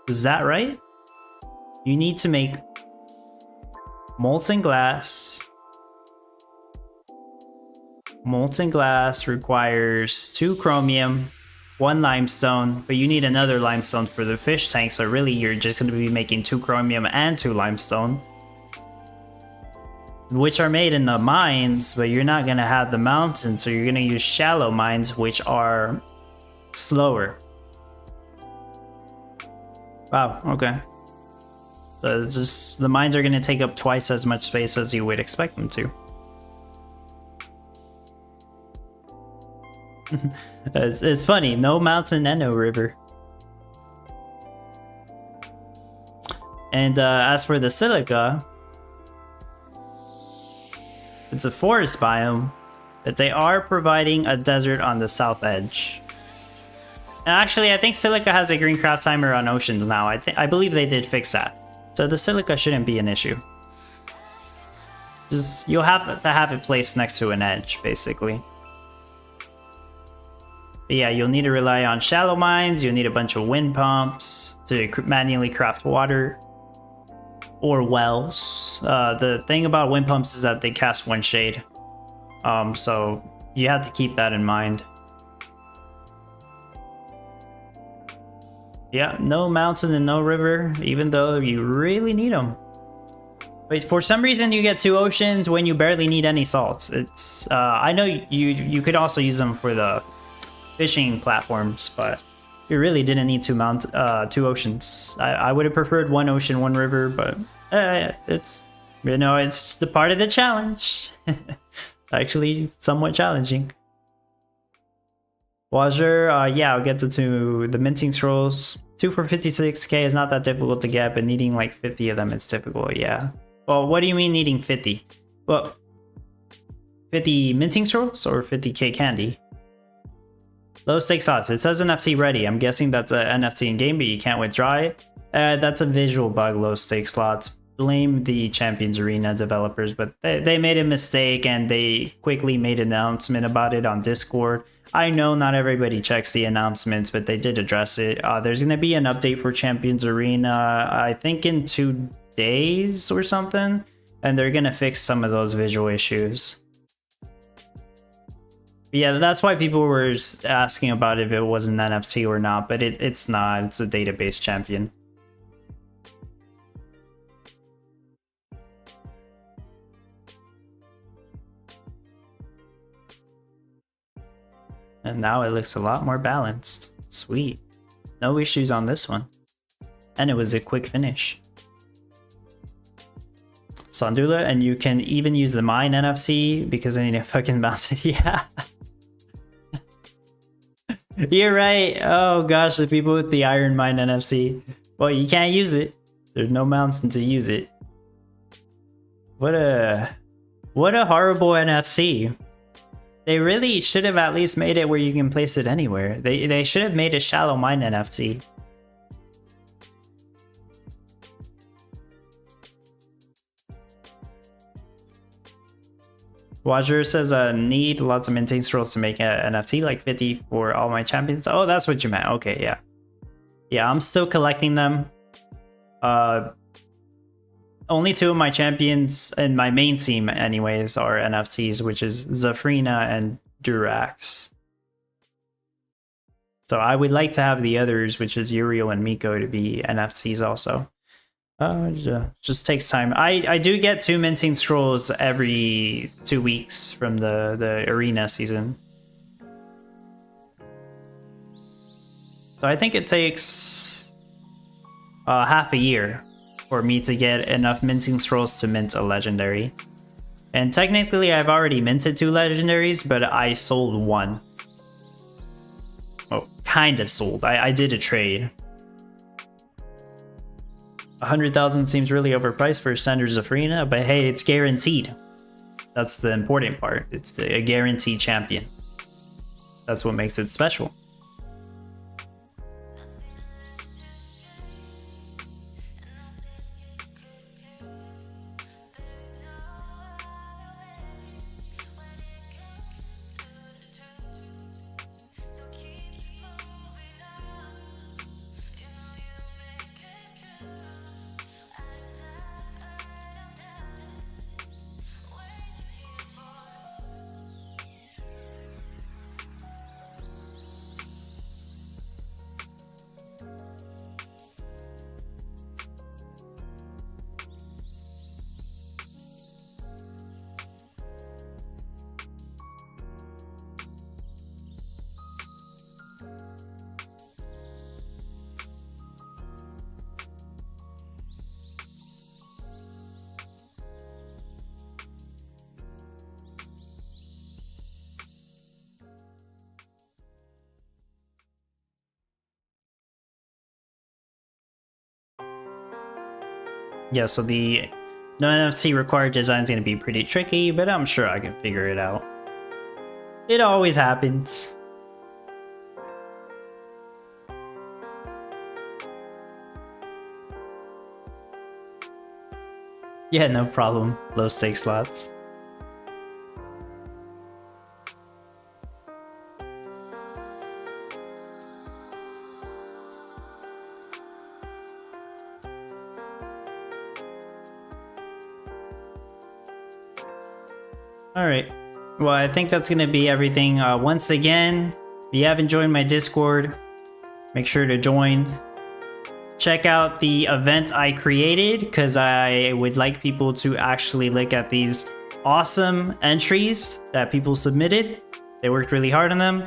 Is that right? You need to make molten glass. Molten glass requires 2 chromium, 1 limestone, but you need another limestone for the fish tank, so really you're just going to be making 2 chromium and 2 limestone, which are made in the mines, but you're not going to have the mountain, so you're going to use shallow mines, which are slower. Wow, okay. So it's just, the mines are going to take up twice as much space as you would expect them to. It's funny, no mountain and no river. And as for the silica, it's a forest biome, but they are providing a desert on the south edge. And actually, I think silica has a green craft timer on oceans now. I believe they did fix that, so the silica shouldn't be an issue. Just you'll have to have it placed next to an edge, basically. But yeah, you'll need to rely on shallow mines, you'll need a bunch of wind pumps to manually craft water, or wells. The thing about wind pumps is that they cast 1 shade, so you have to keep that in mind. Yeah, no mountain and no river, even though you really need them. But for some reason you get 2 oceans when you barely need any salts. It's I know you could also use them for the fishing platforms, but you really didn't need 2 oceans. I would have preferred 1 ocean, 1 river, but it's, you know, it's the part of the challenge. Actually somewhat challenging. Wajer, yeah, I'll get to the minting scrolls. 2 for 56k is not that difficult to get, but needing like 50 of them is difficult, yeah. Well, what do you mean needing 50? Well, 50 minting scrolls or 50k candy? Low stakes odds. It says NFT ready. I'm guessing that's an NFT in game, but you can't withdraw it. That's a visual bug, low stakes slots. Blame the Champions Arena developers, but they made a mistake and they quickly made an announcement about it on Discord. I know not everybody checks the announcements, but they did address it. There's going to be an update for Champions Arena, I think in 2 days or something, and they're going to fix some of those visual issues. Yeah, that's why people were asking about if it was an NFT or not, but it's not. It's a database champion. And now it looks a lot more balanced. Sweet. No issues on this one. And it was a quick finish. Sandula, and you can even use the mine NFC because I need to fucking bounce it. Yeah. You're right. Oh gosh, the people with the Iron Mine NFC. Well, you can't use it. There's no mountain to use it. What a horrible NFC. They really should have at least made it where you can place it anywhere. They should have made a shallow mine NFC. Wajer says, need lots of minting scrolls to make an NFT, like 50 for all my champions. Oh, that's what you meant. Okay, yeah. Yeah, I'm still collecting them. Only 2 of my champions in my main team anyways are NFTs, which is Zafrina and Durax. So I would like to have the others, which is Uriel and Miko, to be NFTs also. Just takes time. I do get 2 minting scrolls every 2 weeks from the arena season. So I think it takes half a year for me to get enough minting scrolls to mint a legendary. And technically I've already minted 2 legendaries, but I sold 1. Oh, kind of sold. I did a trade. 100,000 seems really overpriced for Standard Zafrina, but hey, it's guaranteed. That's the important part. It's a guaranteed champion. That's what makes it special. Yeah, so the no NFC required design is going to be pretty tricky, but I'm sure I can figure it out. It always happens. Yeah, no problem. Low stakes slots. Alright, well, I think that's going to be everything. Once again, if you haven't joined my Discord, make sure to join. Check out the event I created, because I would like people to actually look at these awesome entries that people submitted. They worked really hard on them.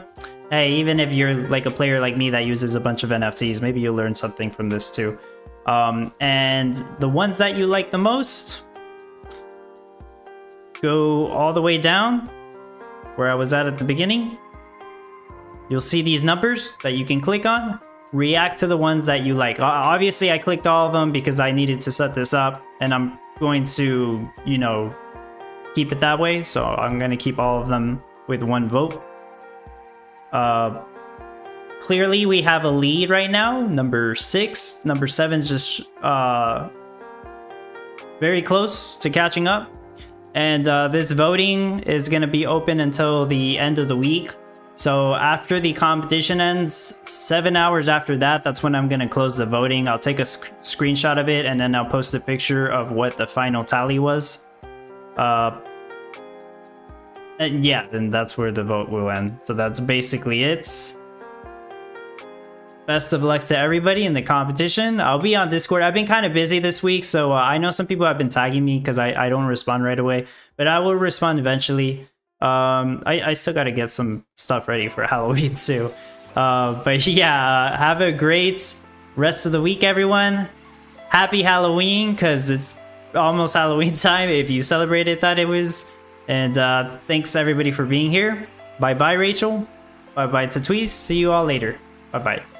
Hey, even if you're like a player like me that uses a bunch of NFTs, maybe you'll learn something from this too. And the ones that you like the most, go all the way down where I was at the beginning. you'll see these numbers that you can click on. React to the ones that you like. Obviously, I clicked all of them because I needed to set this up, and I'm going to, you know, keep it that way. So I'm going to keep all of them with 1 vote. Clearly, we have a lead right now, number 6. Number 7's just very close to catching up. And this voting is going to be open until the end of the week. So after the competition ends, 7 hours after that, that's when I'm going to close the voting. I'll take a screenshot of it, and then I'll post a picture of what the final tally was. And yeah, then that's where the vote will end. So that's basically it. Best of luck to everybody in the competition. I'll be on Discord. I've been kind of busy this week, so I know some people have been tagging me because I don't respond right away, but I will respond eventually. I still got to get some stuff ready for Halloween too. But yeah, have a great rest of the week, everyone. Happy Halloween, because it's almost Halloween time if you celebrated that it was. And thanks everybody for being here. Bye bye, Rachel. Bye bye, Tatweez. See you all later. Bye bye.